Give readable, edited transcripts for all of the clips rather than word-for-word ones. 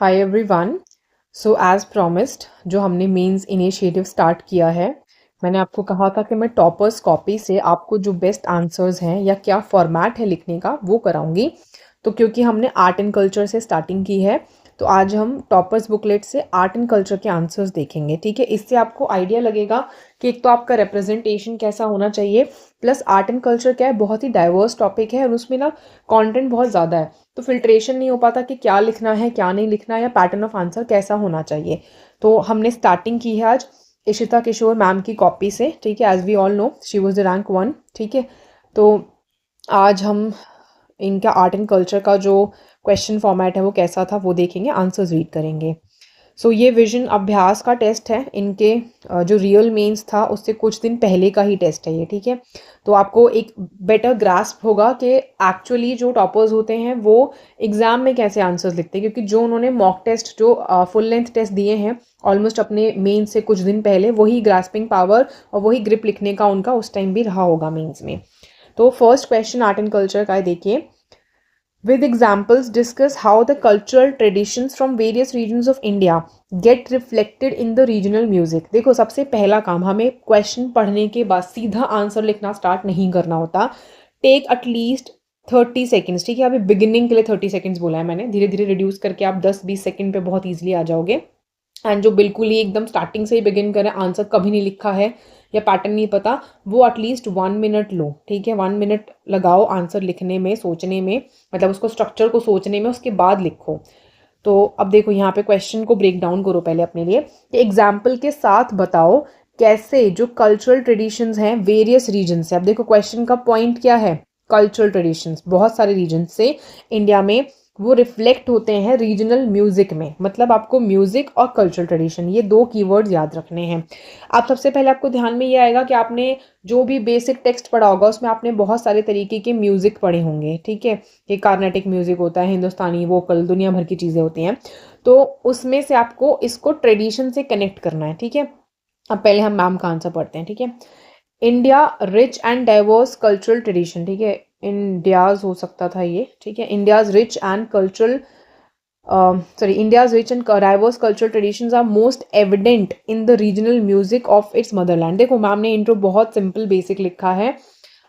हाय everyone. So as promised जो हमने mains initiative start किया है, मैंने आपको कहा था कि मैं टॉपर्स कॉपी से आपको जो बेस्ट आंसर्स हैं या क्या फॉर्मेट है लिखने का वो कराऊंगी। तो क्योंकि हमने आर्ट एंड कल्चर से स्टार्टिंग की है, तो आज हम टॉपर्स बुकलेट से आर्ट एंड कल्चर के आंसर्स देखेंगे। ठीक है, इससे आपको आइडिया लगेगा कि एक तो आपका रिप्रेजेंटेशन कैसा होना चाहिए, प्लस आर्ट एंड कल्चर क्या है, बहुत ही डाइवर्स टॉपिक है और उसमें ना कंटेंट बहुत ज़्यादा है, तो फिल्ट्रेशन नहीं हो पाता कि क्या लिखना है क्या नहीं लिखना है या पैटर्न ऑफ आंसर कैसा होना चाहिए। तो हमने स्टार्टिंग की है आज इशिता किशोर मैम की कॉपी से। ठीक है, as we all know she was the rank 1। ठीक है, तो आज हम इनका आर्ट एंड कल्चर का जो क्वेश्चन फॉर्मेट है वो कैसा था वो देखेंगे, आंसर्स रीड करेंगे। सो ये विजन अभ्यास का टेस्ट है इनके, जो रियल मेंस था उससे कुछ दिन पहले का ही टेस्ट है ये। ठीक है, तो आपको एक बेटर ग्रास्प होगा कि एक्चुअली जो टॉपर्स होते हैं वो एग्ज़ाम में कैसे आंसर्स लिखते हैं, क्योंकि जो उन्होंने मॉक टेस्ट जो फुल लेंथ टेस्ट दिए हैं ऑलमोस्ट अपने मेन से कुछ दिन पहले, वही ग्रास्पिंग पावर और वही ग्रिप लिखने का उनका उस टाइम भी रहा होगा मेंस में। तो first question art and culture का है, देखिए। With examples, discuss how the cultural traditions from various regions of India get reflected in the regional music। देखो, सबसे पहला काम, हमें क्वेश्चन पढ़ने के बाद सीधा आंसर लिखना स्टार्ट नहीं करना होता। Take at least 30 seconds. ठीक है, अभी बिगिनिंग के लिए 30 सेकेंड्स बोला है मैंने, धीरे धीरे रिड्यूस करके आप 10-20 सेकेंड पे बहुत ईजिली आ जाओगे। एंड जो बिल्कुल ही एकदम स्टार्टिंग से ही बिगिन करें, आंसर कभी नहीं लिखा है या पैटर्न नहीं पता, वो एटलीस्ट 1 मिनट लो। ठीक है, 1 मिनट लगाओ आंसर लिखने में, सोचने में, मतलब उसको स्ट्रक्चर को सोचने में, उसके बाद लिखो। तो अब देखो यहाँ पे क्वेश्चन को ब्रेक डाउन करो पहले अपने लिए कि एग्जाम्पल के साथ बताओ कैसे जो कल्चरल ट्रेडिशंस हैं वेरियस रीजन से। अब देखो क्वेश्चन का पॉइंट क्या है, कल्चरल ट्रेडिशंस बहुत सारे रीजन से इंडिया में वो रिफ्लेक्ट होते हैं रीजनल म्यूजिक में। मतलब आपको म्यूजिक और कल्चरल ट्रेडिशन, ये दो कीवर्ड्स याद रखने हैं। आप सबसे पहले आपको ध्यान में ये आएगा कि आपने जो भी बेसिक टेक्स्ट पढ़ा होगा उसमें आपने बहुत सारे तरीके के म्यूजिक पढ़े होंगे। ठीक है, कि कार्नेटिक म्यूजिक होता है, हिंदुस्तानी, वोकल, दुनिया भर की चीज़ें होती हैं। तो उसमें से आपको इसको ट्रेडिशन से कनेक्ट करना है। ठीक है, अब पहले हम मैम का आंसर पढ़ते हैं। ठीक है, India rich and diverse cultural tradition. ठीक है, इंडियाज हो सकता था ये। ठीक है, India's rich and cultural India's rich and diverse cultural traditions are most evident in the regional music of its motherland। देखो मैम ने इंट्रो बहुत सिंपल बेसिक लिखा है,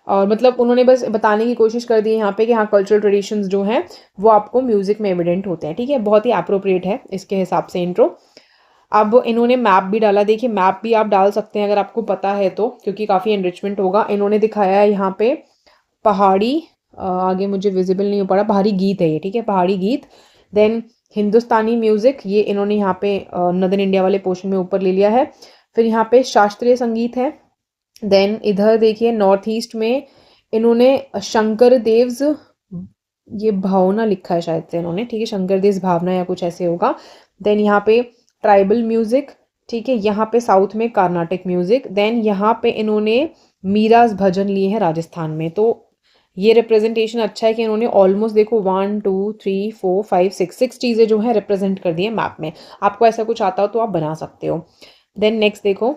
और मतलब उन्होंने बस बताने की कोशिश कर दी है यहाँ पे कि हाँ कल्चरल ट्रेडिशंस जो हैं वो आपको म्यूजिक में एविडेंट होते हैं। ठीक है, बहुत ही अप्रोप्रिएट है इसके हिसाब से इंट्रो। अब इन्होंने मैप भी डाला, देखिए मैप भी आप डाल सकते हैं अगर आपको पता है तो, क्योंकि काफ़ी एनरिचमेंट होगा। इन्होंने दिखाया है यहाँ पे पहाड़ी, आगे मुझे विजिबल नहीं हो पा रहा, पहाड़ी गीत है ये। ठीक है, पहाड़ी गीत। देन हिंदुस्तानी म्यूज़िक, ये इन्होंने यहाँ पे नदर्न इंडिया वाले पोर्शन में ऊपर ले लिया है। फिर यहाँ पे शास्त्रीय संगीत है। देन इधर देखिए नॉर्थ ईस्ट में इन्होंने शंकर देव्स, ये भावना लिखा है शायद से इन्होंने। ठीक है, शंकर देव भावना या कुछ ऐसे होगा। देन यहाँ पे ट्राइबल म्यूज़िक। ठीक है, यहाँ पे साउथ में कार्नाटिक म्यूज़िक। देन यहाँ पे इन्होंने मीराज भजन लिए हैं राजस्थान में। तो ये रिप्रेजेंटेशन अच्छा है कि इन्होंने ऑलमोस्ट देखो 1 2 3 4 5 6 चीज़ें जो है रिप्रेजेंट कर दी है मैप में। आपको ऐसा कुछ आता हो तो आप बना सकते हो। देन नेक्स्ट देखो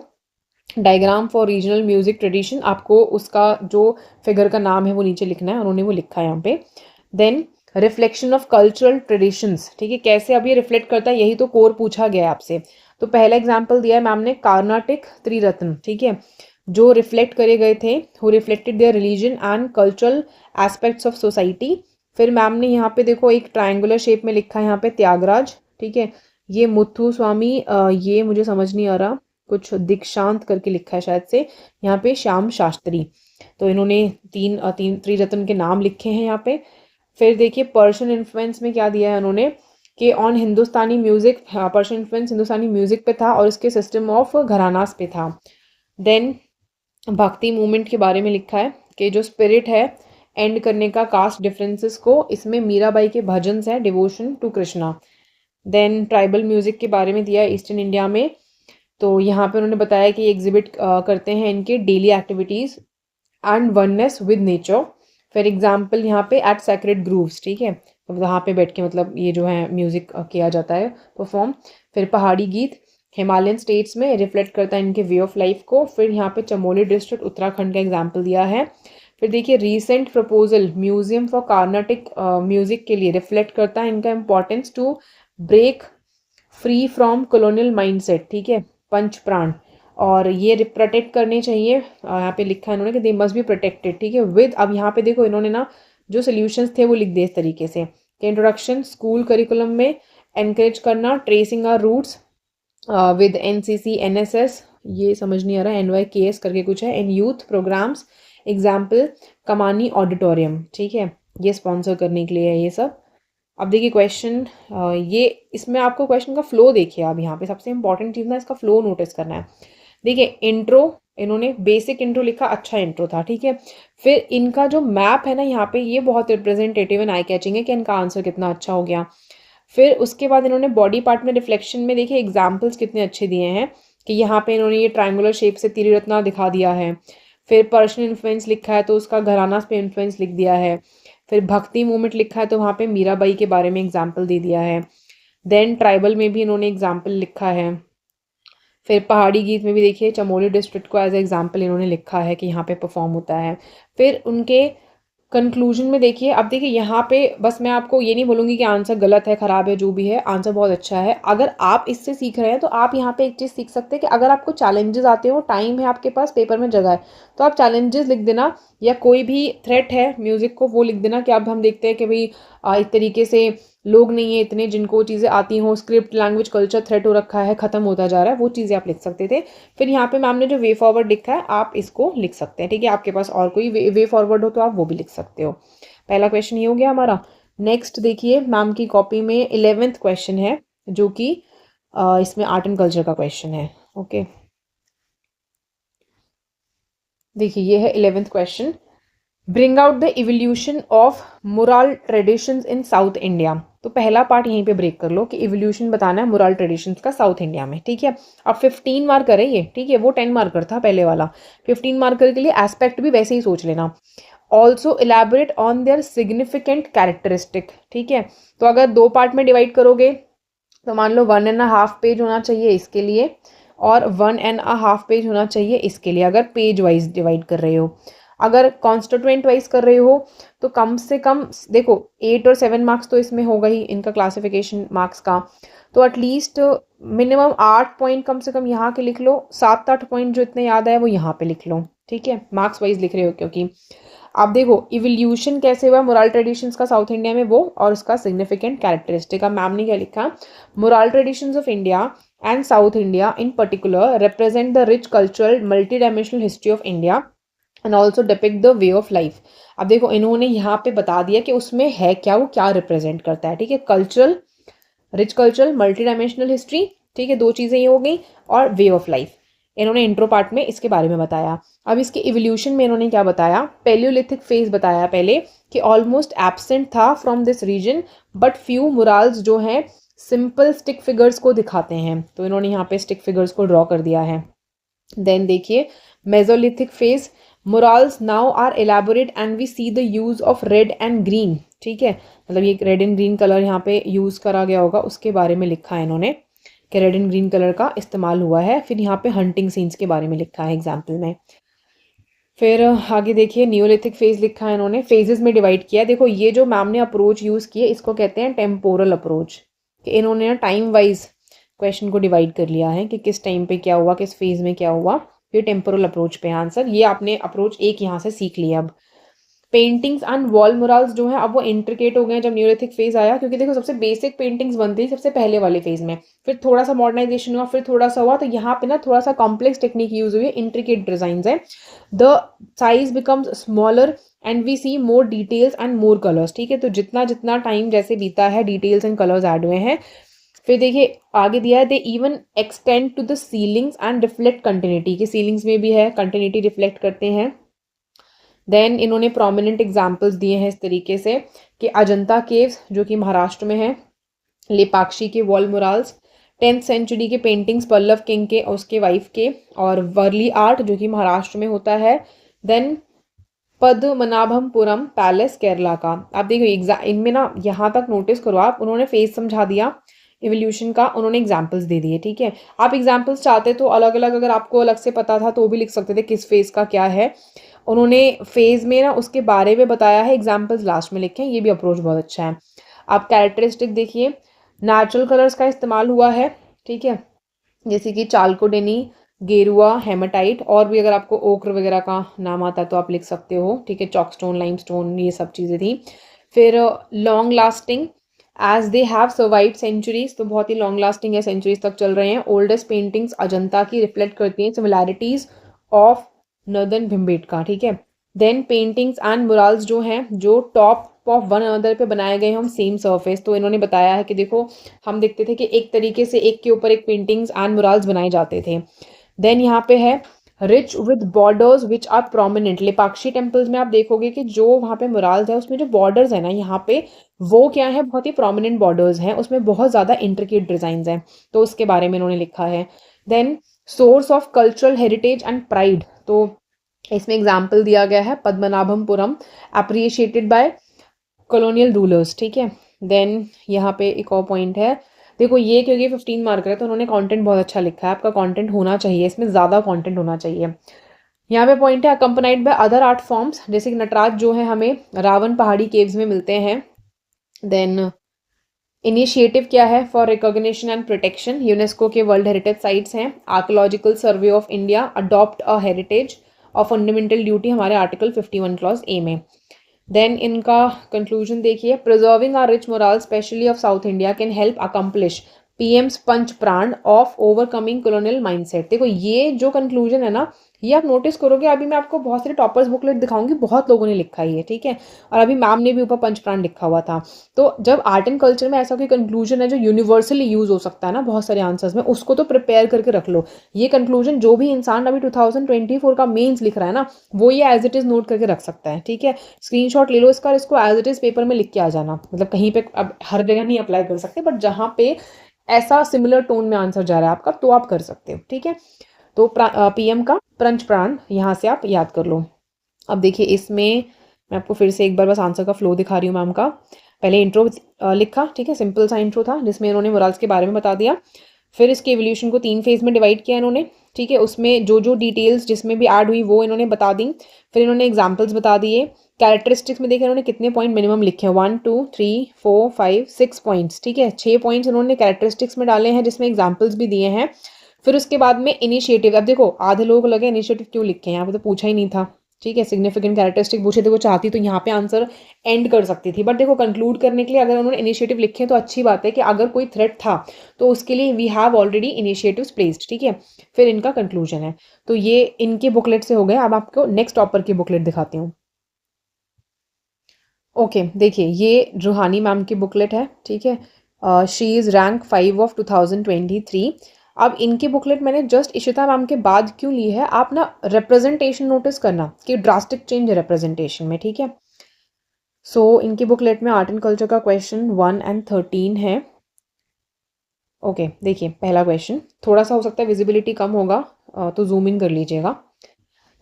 diagram for regional music tradition, आपको उसका जो फिगर का नाम है वो नीचे लिखना है, उन्होंने वो लिखा है यहाँ पे। Then reflection of cultural traditions. ठीक है, कैसे अब ये रिफ्लेक्ट करता है, यही तो कोर पूछा गया है आपसे। तो पहला एग्जाम्पल दिया है मैम ने, कार्नाटिक त्रिरत्न। ठीक है, जो रिफ्लेक्ट करे गए थे, who reflected their religion and cultural aspects of society. फिर मैम ने यहाँ पे देखो एक ट्रायंगुलर शेप में लिखा है यहाँ पे त्यागराज। ठीक है, ये मुथु स्वामी, ये मुझे समझ नहीं आ रहा, कुछ दीक्षांत करके लिखा है शायद से। यहाँ पे श्याम शास्त्री। तो इन्होंने तीन त्रिरत्न के नाम लिखे हैं यहाँ पे। फिर देखिए पर्शियन इन्फ्लुएंस में क्या दिया है उन्होंने कि on Hindustani music, Persian influence Hindustani music पे था और इसके सिस्टम ऑफ घरानास पे था। देन भक्ति मूवमेंट के बारे में लिखा है कि जो स्पिरिट है एंड करने का कास्ट डिफरेंसेस को, इसमें मीराबाई के भजन है, devotion to Krishna. Then tribal music के बारे में दिया है ईस्टर्न इंडिया में। तो यहाँ पे उन्होंने बताया कि एग्जिबिट करते हैं इनके daily activities and oneness with nature. For example यहाँ पे एट सैक्रेड ग्रूव्स। ठीक है, तो वहाँ पे बैठ के मतलब ये जो है म्यूज़िक किया जाता है परफॉर्म। फिर पहाड़ी गीत हिमालयन स्टेट्स में रिफ्लेक्ट करता है इनके वे ऑफ लाइफ को। फिर यहाँ पे चमोली डिस्ट्रिक्ट उत्तराखंड का एग्जाम्पल दिया है। फिर देखिए recent proposal museum for Carnatic music के लिए रिफ्लेक्ट करता है इनका importance to break free from colonial mindset, ठीक है, पंच प्राण, और ये प्रोटेक्ट करने चाहिए, यहाँ पे लिखा है इन्होंने कि दे मस्ट बी प्रोटेक्टेड, ठीक है, विद, अब यहाँ पे देखो इन्होंने ना जो सोल्यूशंस थे वो लिख दिए इस तरीके से कि इंट्रोडक्शन स्कूल करिकुलम में एनकरेज करना, tracing our roots with NCC NSS, ये समझ नहीं आ रहा, NYKS करके कुछ है, in youth programmes, example Kamani auditorium, ठीक है, ये स्पॉन्सर करने के लिए है ये सब। अब देखिए क्वेश्चन, ये इसमें आपको क्वेश्चन का फ्लो देखिए, आप यहाँ पे सबसे इंपॉर्टेंट चीज़ ना इसका फ्लो नोटिस करना है। देखिए इंट्रो, इन्होंने बेसिक इंट्रो लिखा, अच्छा इंट्रो था, ठीक है, फिर इनका जो मैप है ना यहाँ पे ये बहुत रिप्रेजेंटेटिव एंड आई कैचिंग है कि इनका आंसर कितना अच्छा हो गया। फिर उसके बाद इन्होंने बॉडी पार्ट में रिफ्लेक्शन में देखिए एग्जाम्पल्स कितने अच्छे दिए हैं कि यहाँ पे इन्होंने ये ट्रायंगुलर शेप से त्रिरत्ना दिखा दिया है, फिर पर्सनल इन्फ्लुएंस लिखा है तो उसका घराना पे इन्फ्लुएंस लिख दिया है, फिर भक्ति मूवमेंट लिखा है तो वहाँ पे मीराबाई के बारे में एग्जाम्पल दे दिया है, देन ट्राइबल में भी इन्होंने एग्जाम्पल लिखा है, फिर पहाड़ी गीत में भी देखिए चमोली डिस्ट्रिक्ट को एज एग्जाम्पल इन्होंने लिखा है कि यहाँ पे परफॉर्म होता है। फिर उनके कंक्लूजन में देखिए, अब देखिए यहाँ पे बस मैं आपको ये नहीं बोलूँगी कि आंसर गलत है, ख़राब है, जो भी है आंसर बहुत अच्छा है। अगर आप इससे सीख रहे हैं तो आप यहाँ पे एक चीज़ सीख सकते हैं कि अगर आपको चैलेंजेस आते हो, टाइम है आपके पास, पेपर में जगह है, तो आप चैलेंजेस लिख देना, या कोई भी थ्रेट है म्यूज़िक को वो लिख देना कि अब हम देखते हैं कि भाई इस तरीके से लोग नहीं है इतने जिनको चीज़ें आती हों, स्क्रिप्ट लैंग्वेज कल्चर थ्रेट हो रखा है, ख़त्म होता जा रहा है, वो चीज़ें आप लिख सकते थे। फिर यहाँ पे मैम ने जो वे फॉरवर्ड लिखा है आप इसको लिख सकते हैं, ठीक है, आपके पास और कोई वे फॉरवर्ड हो तो आप वो भी लिख सकते हो। पहला क्वेश्चन ये हो गया हमारा। नेक्स्ट देखिए मैम की कॉपी में 11th क्वेश्चन है जो कि इसमें आर्ट एंड कल्चर का क्वेश्चन है। ओके, देखिए ये है 11th question, bring out the evolution of mural traditions in south India. तो पहला पार्ट यहीं पे ब्रेक कर लो कि इवोल्यूशन बताना है मुराल ट्रेडिशंस का साउथ इंडिया में, ठीक है। अब 15 मार्कर है ये, ठीक है, वो 10 मार्कर था पहले वाला, 15 मार्कर के लिए एस्पेक्ट भी वैसे ही सोच लेना। Also elaborate on their significant characteristic, ठीक है, तो अगर दो पार्ट में डिवाइड करोगे तो मान लो 1.5 पेज होना चाहिए इसके लिए और 1.5 पेज होना चाहिए इसके लिए, अगर पेज वाइज डिवाइड कर रहे हो। अगर कॉन्स्टिट्यूएंट वाइज कर रहे हो तो कम से कम देखो 8 और 7 मार्क्स तो इसमें होगा ही इनका क्लासिफिकेशन मार्क्स का, तो एटलीस्ट मिनिमम 8 पॉइंट कम से कम यहाँ के लिख लो, 7-8 पॉइंट जो इतने याद आए वो यहाँ पे लिख लो, ठीक है, मार्क्स वाइज लिख रहे हो क्योंकि आप देखो इवोल्यूशन कैसे हुआ मोरल ट्रेडिशंस का साउथ इंडिया में वो और उसका सिग्निफिकेंट कैरेक्टरिस्टिक। अब मैम ने क्या लिखा, moral traditions of India and south India in particular represent the rich cultural multi dimensional history of India and also depict the way of life. अब देखो इन्होंने यहाँ पे बता दिया कि उसमें है क्या, वो क्या रिप्रेजेंट करता है, ठीक है, cultural, rich cultural, multi dimensional history, ठीक है, दो चीज़ें ये हो गई, और वे ऑफ लाइफ इन्होंने इंट्रो पार्ट में इसके बारे में बताया। अब इसके इवोल्यूशन में इन्होंने क्या बताया, पेलियोलिथिक फेज बताया पहले कि ऑलमोस्ट एब्सेंट था from this region but few murals जो हैं सिंपल स्टिक फिगर्स को दिखाते हैं, तो इन्होंने यहाँ पे स्टिक फिगर्स को ड्रॉ कर दिया है। देन देखिए Mesolithic phase, murals now are elaborate and we see the use of red and green, ठीक है, मतलब ये रेड एंड ग्रीन कलर यहाँ पे यूज करा गया होगा उसके बारे में लिखा है इन्होंने कि रेड एंड ग्रीन कलर का इस्तेमाल हुआ है। फिर यहाँ पे हंटिंग सीन्स के बारे में लिखा है एग्जाम्पल में। फिर आगे देखिए न्यूलिथिक फेज लिखा है इन्होंने, फेजेस में डिवाइड किया है। देखो ये जो मैम ने अप्रोच यूज़ की है इसको कहते हैं टेम्पोरल अप्रोच, कि इन्होंने ना टाइम वाइज क्वेश्चन को डिवाइड कर लिया है कि किस टाइम पे क्या हुआ, किस फेज में क्या हुआ, ये टेम्पोरल अप्रोच पे आंसर। ये आपने अप्रोच एक यहाँ से सीख लिया। अब पेंटिंग्स एंड वॉल मुराल्स जो है अब वो इंट्रिकेट हो गए जब न्यूलिथिक फेज आया, क्योंकि देखो सबसे बेसिक पेंटिंग्स बनती थी सबसे पहले वाले फेज में, फिर थोड़ा सा मॉडर्नाइजेशन हुआ, फिर थोड़ा सा हुआ, तो यहाँ पे ना थोड़ा सा कॉम्प्लेक्स टेक्निक यूज हुई है, इंट्रिकेट डिजाइन है, the size becomes smaller and we see more details and more colours, ठीक है, तो जितना जितना टाइम जैसे बीता है डिटेल्स एंड कलर्स ऐड हुए हैं। फिर देखिए आगे दिया है they even extend to the ceilings and reflect continuity, कि सीलिंग्स में भी है कंटिन्यूटी रिफ्लेक्ट करते हैं। देन इन्होंने प्रोमिनेंट एग्जाम्पल्स दिए हैं इस तरीके से कि अजंता केव्स जो कि महाराष्ट्र में है, लेपाक्षी के वॉल मुराल्स, 10th सेंचुरी के पेंटिंग्स पल्लव किंग के और उसके वाइफ के, और वर्ली आर्ट जो कि महाराष्ट्र में होता है। देन पद्मनाभपुरम पैलेस केरला का। आप देखो इनमें ना यहाँ तक नोटिस करो आप, उन्होंने फेज समझा दिया इवोल्यूशन का, उन्होंने एग्जाम्पल्स दे दिए, ठीक है। आप एग्जाम्पल्स चाहते तो अलग अलग, अगर आपको अलग से पता था तो भी लिख सकते थे किस फेज का क्या है, उन्होंने फेज में ना उसके बारे में बताया है, एग्जाम्पल्स लास्ट में लिखे हैं, ये भी अप्रोच बहुत अच्छा है। आप कैरेक्टरिस्टिक देखिए, नेचुरल कलर्स का इस्तेमाल हुआ है, ठीक है, जैसे कि चालकोडेनी, गेरुआ, हेमाटाइट, और भी अगर आपको ओक्र वगैरह का नाम आता है तो आप लिख सकते हो, ठीक है, चॉकस्टोन, लाइमस्टोन, ये सब चीज़ें थी। फिर long lasting, as they have survived centuries, तो बहुत ही लॉन्ग लास्टिंग है, सेंचुरीज तक चल रहे हैं। ओल्डेस्ट पेंटिंग्स अजंता की रिफ्लेक्ट करती हैं सिमिलैरिटीज ऑफ नर्दर्न भिम्बेटका, ठीक है। देन पेंटिंग्स एंड मुराल्स जो हैं, जो टॉप ऑफ वन अनदर पे बनाए गए हम सेम सरफेस, तो इन्होंने बताया है कि देखो हम देखते थे कि एक तरीके से एक के ऊपर एक पेंटिंग्स एंड मुराल्स बनाए जाते थे। देन यहाँ पे है rich with borders which are prominent, Lepakshi temples में आप देखोगे कि जो वहाँ पे मुराल्स है उसमें जो बॉर्डर्स है ना यहाँ पे, वो क्या है, बहुत ही प्रोमिनेंट बॉर्डर्स हैं, उसमें बहुत ज़्यादा इंट्रिकेट डिजाइन हैं, तो उसके बारे में इन्होंने लिखा है। Then source of cultural heritage and pride, तो इसमें एग्जाम्पल दिया गया है Padmanabhapuram, appreciated by colonial rulers, ठीक है। देन यहाँ पे एक और पॉइंट है, देखो ये क्योंकि 15 मार्कर है तो उन्होंने कंटेंट बहुत अच्छा लिखा है, आपका कंटेंट होना चाहिए, इसमें ज़्यादा कंटेंट होना चाहिए। यहाँ पे पॉइंट है अकम्पनाइड बाय अदर आर्ट फॉर्म्स, जैसे कि नटराज जो है हमें रावण पहाड़ी केव्स में मिलते हैं। देन इनिशिएटिव क्या है, for recognition and protection, UNESCO के वर्ल्ड हेरिटेज साइट्स हैं। Archaeological survey of India, adopt a heritage और फंडामेंटल ड्यूटी, हमारे आर्टिकल 51 क्लॉज ए में। देन इनका कंक्लूजन देखिए, preserving our rich moral specially of south India can help accomplish PM's Panch Pran of overcoming colonial mindset. देखो ये जो conclusion है ना, ये आप नोटिस करोगे, अभी मैं आपको बहुत सारे टॉपर्स बुकलेट दिखाऊंगी, बहुत लोगों ने लिखा ही है, ठीक है, और अभी मैम ने भी ऊपर पंच प्राण लिखा हुआ था। तो जब आर्ट एंड कल्चर में ऐसा कोई कंक्लूजन है जो यूनिवर्सली यूज हो सकता है ना बहुत सारे आंसर्स में, उसको तो प्रिपेयर करके रख लो। ये कंक्लूजन जो भी इंसान अभी 2024 का मेंस लिख रहा है ना, वो ये एज इट इज नोट करके रख सकता है, ठीक है। स्क्रीनशॉट ले लो इसका, इसको एज इट इज पेपर में लिख के आ जाना, मतलब कहीं पे अब हर जगह नहीं अप्लाई कर सकते, बट जहाँ पे ऐसा सिमिलर टोन में आंसर जा रहा है आपका तो आप कर सकते हो, ठीक है। तो पीएम का पंच प्राण यहाँ से आप याद कर लो। अब देखिए इसमें मैं आपको फिर से एक बार बस आंसर का फ्लो दिखा रही हूँ मैम का। पहले इंट्रो लिखा, ठीक है, सिंपल सा इंट्रो था जिसमें इन्होंने मोरल्स के बारे में बता दिया। फिर इसके एवोल्यूशन को 3 फेज में डिवाइड किया इन्होंने, ठीक है, उसमें जो जो डिटेल्स जिसमें भी ऐड हुई वो इन्होंने बता दी। फिर इन्होंने एग्जाम्पल्स बता दिए। कैरेक्टरिस्टिक्स में देखिए इन्होंने कितने पॉइंट मिनिमम लिखे हैं, 1 2 3 4 5 6 पॉइंट्स, ठीक है, 6 पॉइंट्स इन्होंने कैरेक्टरिस्टिक्स में डाले हैं जिसमें एग्जाम्पल्स भी दिए हैं। फिर उसके बाद में इनिशिएटिव, अब देखो आधे लोगों को लगे इनिशिएटिव क्यों लिखे हैं, यहाँ पे तो पूछा ही नहीं था, ठीक है, सिग्निफिकेंट कैरेक्टरिस्टिक पूछे थे, वो चाहती तो यहाँ पे आंसर एंड कर सकती थी, बट देखो कंक्लूड करने के लिए अगर उन्होंने इनिशिएटिव लिखे तो अच्छी बात है कि अगर कोई थ्रेट था तो उसके लिए we have already initiatives placed, ठीक है। फिर इनका कंक्लूजन है, तो ये इनके बुकलेट से हो गए। अब आपको नेक्स्ट टॉपर की बुकलेट दिखाती हूँ। ओके देखिए ये रूहानी मैम की बुकलेट है, ठीक है, शी इज़ रैंक 5 ऑफ 2023। अब इनकी बुकलेट मैंने जस्ट इशिता मैम के बाद क्यों ली है, आप ना रिप्रेजेंटेशन नोटिस करना कि ड्रास्टिक चेंज है रिप्रेजेंटेशन में, ठीक है। सो इनकी बुकलेट में आर्ट एंड कल्चर का क्वेश्चन 1 एंड 13 है। ओके देखिए पहला क्वेश्चन थोड़ा सा हो सकता है विजिबिलिटी कम होगा, तो जूम इन कर लीजिएगा।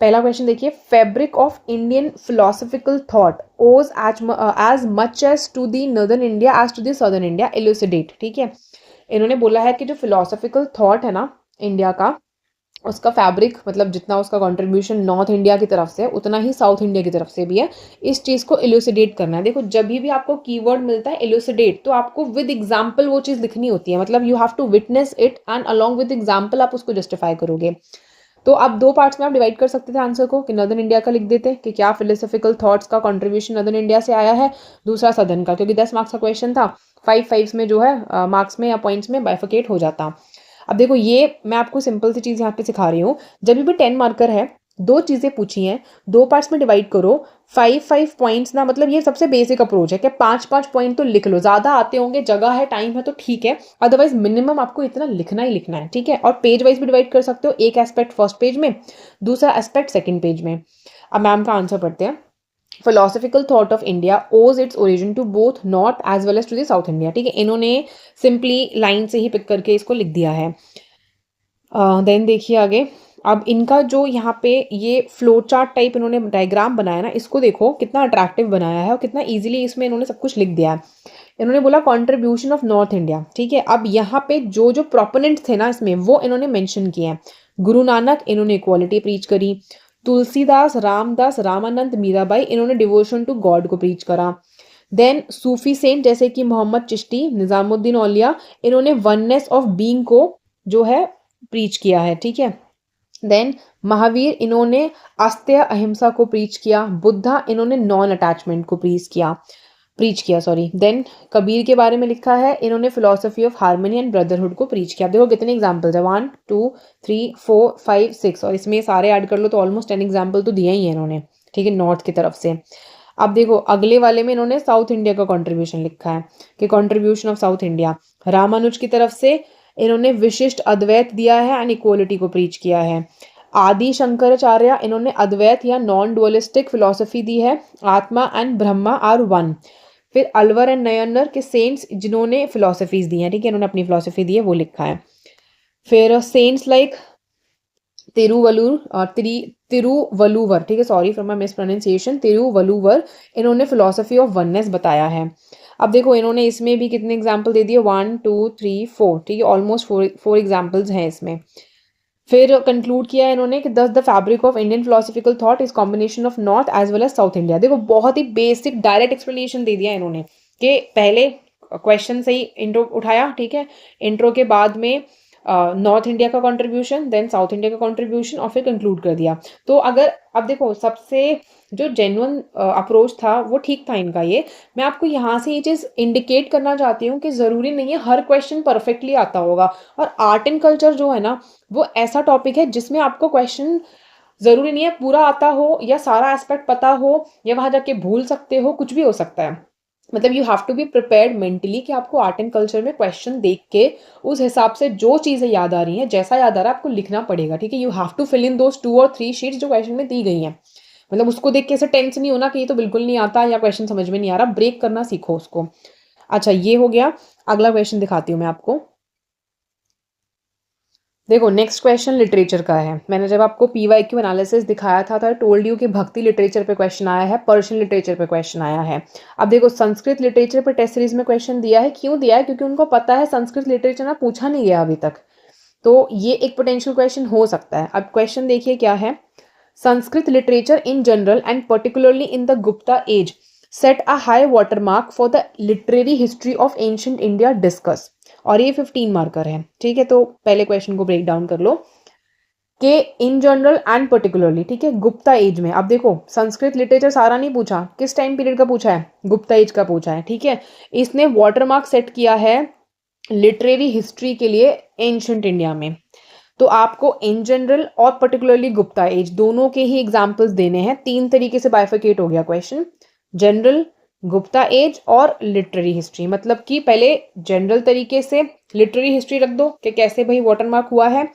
पहला क्वेश्चन देखिए, fabric of Indian philosophical thought owes as much as to the northern India as to the southern India, elucidate, ठीक है। इन्होंने बोला है कि जो फिलोसफिकल थॉट है ना इंडिया का, उसका फैब्रिक मतलब जितना उसका कंट्रीब्यूशन नॉर्थ इंडिया की तरफ से है उतना ही साउथ इंडिया की तरफ से भी है, इस चीज़ को एल्यूसिडेट करना है। देखो जब भी आपको कीवर्ड मिलता है एल्यूसिडेट, तो आपको विद एग्जाम्पल वो चीज़ लिखनी होती है, मतलब you have to witness it and along with example आप उसको जस्टिफाई करोगे। तो आप 2 पार्ट्स में आप डिवाइड कर सकते थे आंसर को, कि नॉर्दर्न इंडिया का लिख देते कि क्या फिलोसफिकल थॉट्स का कंट्रीब्यूशन नॉर्दर्न इंडिया से आया है, दूसरा सदर्न का, क्योंकि 10 मार्क्स का क्वेश्चन था, 5 में जो है मार्क्स में या पॉइंट्स में बाइफिकेट हो जाता। अब देखो ये मैं आपको सिंपल सी चीज़ यहाँ पे सिखा रही हूँ, जब भी 10 मार्कर है 2 चीज़ें पूछी हैं, 2 पार्ट्स में डिवाइड करो, 5 पॉइंट्स ना, मतलब ये सबसे बेसिक अप्रोच है कि 5 पॉइंट तो लिख लो, ज़्यादा आते होंगे, जगह है टाइम है तो ठीक है, अदरवाइज मिनिमम आपको इतना लिखना ही लिखना है, ठीक है। और पेज वाइज भी डिवाइड कर सकते हो, एक एस्पेक्ट फर्स्ट पेज में, दूसरा एस्पेक्ट सेकेंड पेज में। अब मैम का आंसर पढ़ते हैं। philosophical thought of India owes its origin to both north as well as to the south India, ठीक है, इन्होंने सिंपली लाइन से ही पिक करके इसको लिख दिया है। देन देखिए आगे, अब इनका जो यहाँ पे ये फ्लो चार्ट टाइप इन्होंने डायग्राम बनाया ना, इसको देखो कितना अट्रैक्टिव बनाया है और कितना इजीली इसमें इन्होंने सब कुछ लिख दिया है। इन्होंने बोला कंट्रीब्यूशन ऑफ नॉर्थ इंडिया, ठीक है। अब यहाँ पे जो जो प्रोपोनेंट्स थे ना इसमें वो इन्होंने मेंशन किए हैं। गुरु नानक इन्होंने इक्वालिटी प्रीच करी, तुलसीदास, रामदास, रामानंद, मीराबाई इन्होंने डिवोशन टू गॉड को प्रीच करा, देन सूफी सेंट जैसे कि मोहम्मद चिश्ती, निजामुद्दीन औलिया, इन्होंने वननेस ऑफ बीइंग को जो है प्रीच किया है, ठीक है। देन महावीर, इन्होंने आस्तेय अहिंसा को प्रीच किया। बुद्धा, इन्होंने नॉन अटैचमेंट को प्रीच किया सॉरी। देन कबीर के बारे में लिखा है, इन्होंने philosophy of harmony and brotherhood को प्रीच किया। देखो कितने एग्जाम्पल्स है, 1 2 3 4 5 6, और इसमें सारे ऐड कर लो तो ऑलमोस्ट 10 एग्जाम्पल तो दिए ही है इन्होंने, ठीक है, नॉर्थ की तरफ से। अब देखो अगले वाले में इन्होंने साउथ इंडिया का कंट्रीब्यूशन लिखा है कि contribution of south India. Ramanuja की तरफ से इन्होंने विशिष्ट अद्वैत दिया है एंड इक्वलिटी को प्रीच किया है। आदि शंकराचार्य, इन्होंने अद्वैत या नॉन डुअलिस्टिक फिलोसफी दी है, आत्मा एंड ब्रह्मा आर वन। फिर अलवर एंड नयन्नर के सेंट्स जिन्होंने फिलोसफीज दी हैं, ठीक है, इन्होंने अपनी फिलोसफी दी है, वो लिखा है। फिर सेंट्स लाइक तिरुवलुर और तिरुवलुवर, ठीक है, sorry for my mispronunciation, Thiruvalluvar, इन्होंने फिलोसफी ऑफ वननेस बताया है। अब देखो इन्होंने इसमें भी कितने एग्जाम्पल दे दिए, 1 2 3 4, ठीक है, ऑलमोस्ट फोर एग्जाम्पल्स हैं इसमें। फिर कंक्लूड किया है इन्होंने कि thus the fabric of Indian philosophical thought is combination of north as well as south India. देखो बहुत ही बेसिक डायरेक्ट एक्सप्लेनेशन दे दिया इन्होंने कि पहले क्वेश्चन से ही इंट्रो उठाया, ठीक है, इंट्रो के बाद में नॉर्थ इंडिया का कंट्रीब्यूशन, देन साउथ इंडिया का कंट्रीब्यूशन, और फिर कंक्लूड कर दिया। तो अगर अब देखो सबसे जो जेन्युइन अप्रोच था वो ठीक था इनका। ये मैं आपको यहाँ से ये चीज़ इंडिकेट करना चाहती हूँ कि ज़रूरी नहीं है हर क्वेश्चन परफेक्टली आता होगा। और आर्ट एंड कल्चर जो है ना, वो ऐसा टॉपिक है जिसमें आपको क्वेश्चन ज़रूरी नहीं है पूरा आता हो या सारा एस्पेक्ट पता हो या वहाँ जाके भूल सकते हो, कुछ भी हो सकता है। मतलब you have to be prepared mentally कि आपको आर्ट एंड कल्चर में क्वेश्चन देख के उस हिसाब से जो चीज़ें याद आ रही हैं, जैसा याद आ रहा है आपको लिखना पड़ेगा, ठीक है। You have to fill in those 2 और 3 शीट्स जो क्वेश्चन में दी गई हैं। मतलब उसको देख के ऐसे टेंस नहीं होना कि ये तो बिल्कुल नहीं आता या क्वेश्चन समझ में नहीं आ रहा, ब्रेक करना सीखो उसको। अच्छा ये हो गया। अगला क्वेश्चन दिखाती हूँ मैं आपको। देखो नेक्स्ट क्वेश्चन लिटरेचर का है। मैंने जब आपको पीवाईक्यू एनालिसिस दिखाया था तो टोल्ड यू कि भक्ति लिटरेचर पे क्वेश्चन आया है, पर्शियन लिटरेचर पे क्वेश्चन आया है। अब देखो संस्कृत लिटरेचर पे टेस्ट सीरीज में क्वेश्चन दिया है। क्यों दिया है? क्योंकि उनको पता है संस्कृत लिटरेचर ना पूछा नहीं गया अभी तक, तो ये एक पोटेंशियल क्वेश्चन हो सकता है। अब क्वेश्चन देखिए क्या है। Sanskrit literature in general and particularly in the Gupta age set a high watermark for the literary history of ancient India discuss. और ये 15 मार्कर है, ठीक है। तो पहले क्वेश्चन को ब्रेक डाउन कर लो कि इन जनरल एंड पर्टिकुलरली, ठीक है, गुप्ता एज में। अब देखो संस्कृत लिटरेचर सारा नहीं पूछा, किस टाइम पीरियड का पूछा है, गुप्ता एज का पूछा है, ठीक है। इसने वाटरमार्क सेट किया है लिटरेरी हिस्ट्री के लिए एंशिएंट इंडिया में। तो आपको इन जनरल और पर्टिकुलरली गुप्ता एज दोनों के ही एग्जाम्पल्स देने हैं। 3 तरीके से बाइफिकेट हो गया क्वेश्चन, जनरल, गुप्ता एज और लिटरेरी हिस्ट्री। मतलब कि पहले जनरल तरीके से लिटरेरी हिस्ट्री रख दो कि कैसे भाई वाटरमार्क हुआ है,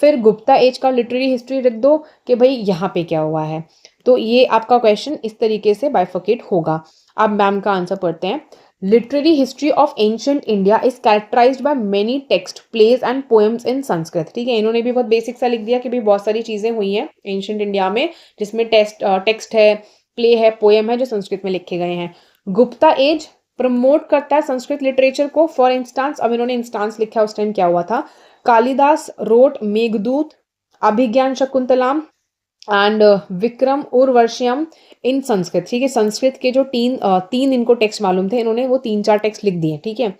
फिर गुप्ता एज का लिटरेरी हिस्ट्री रख दो कि भाई यहाँ पे क्या हुआ है। तो ये आपका क्वेश्चन इस तरीके से बाइफिकेट होगा। अब मैम का आंसर पढ़ते हैं। Literary history of ancient India is characterized by many text, plays and poems in Sanskrit. ठीक है, इन्होंने भी बहुत बेसिक सा लिख दिया कि भाई बहुत सारी चीजें हुई हैं एंशिएंट इंडिया में जिसमें टेक्स्ट है, प्ले है, पोएम है जो संस्कृत में लिखे गए हैं। गुप्ता एज प्रमोट करता है संस्कृत लिटरेचर को। फॉर इंस्टांस, अब इन्होंने इंस्टांस लिखा है उस टाइम क्या हुआ था। Kalidas wrote Meghdoot, Abhijnana Shakuntalam and Vikram Urvashiyam in Sanskrit. ठीक है, संस्कृत के जो तीन इनको टेक्स्ट मालूम थे, इन्होंने वो 3-4 टेक्स्ट लिख दिए। ठीक है,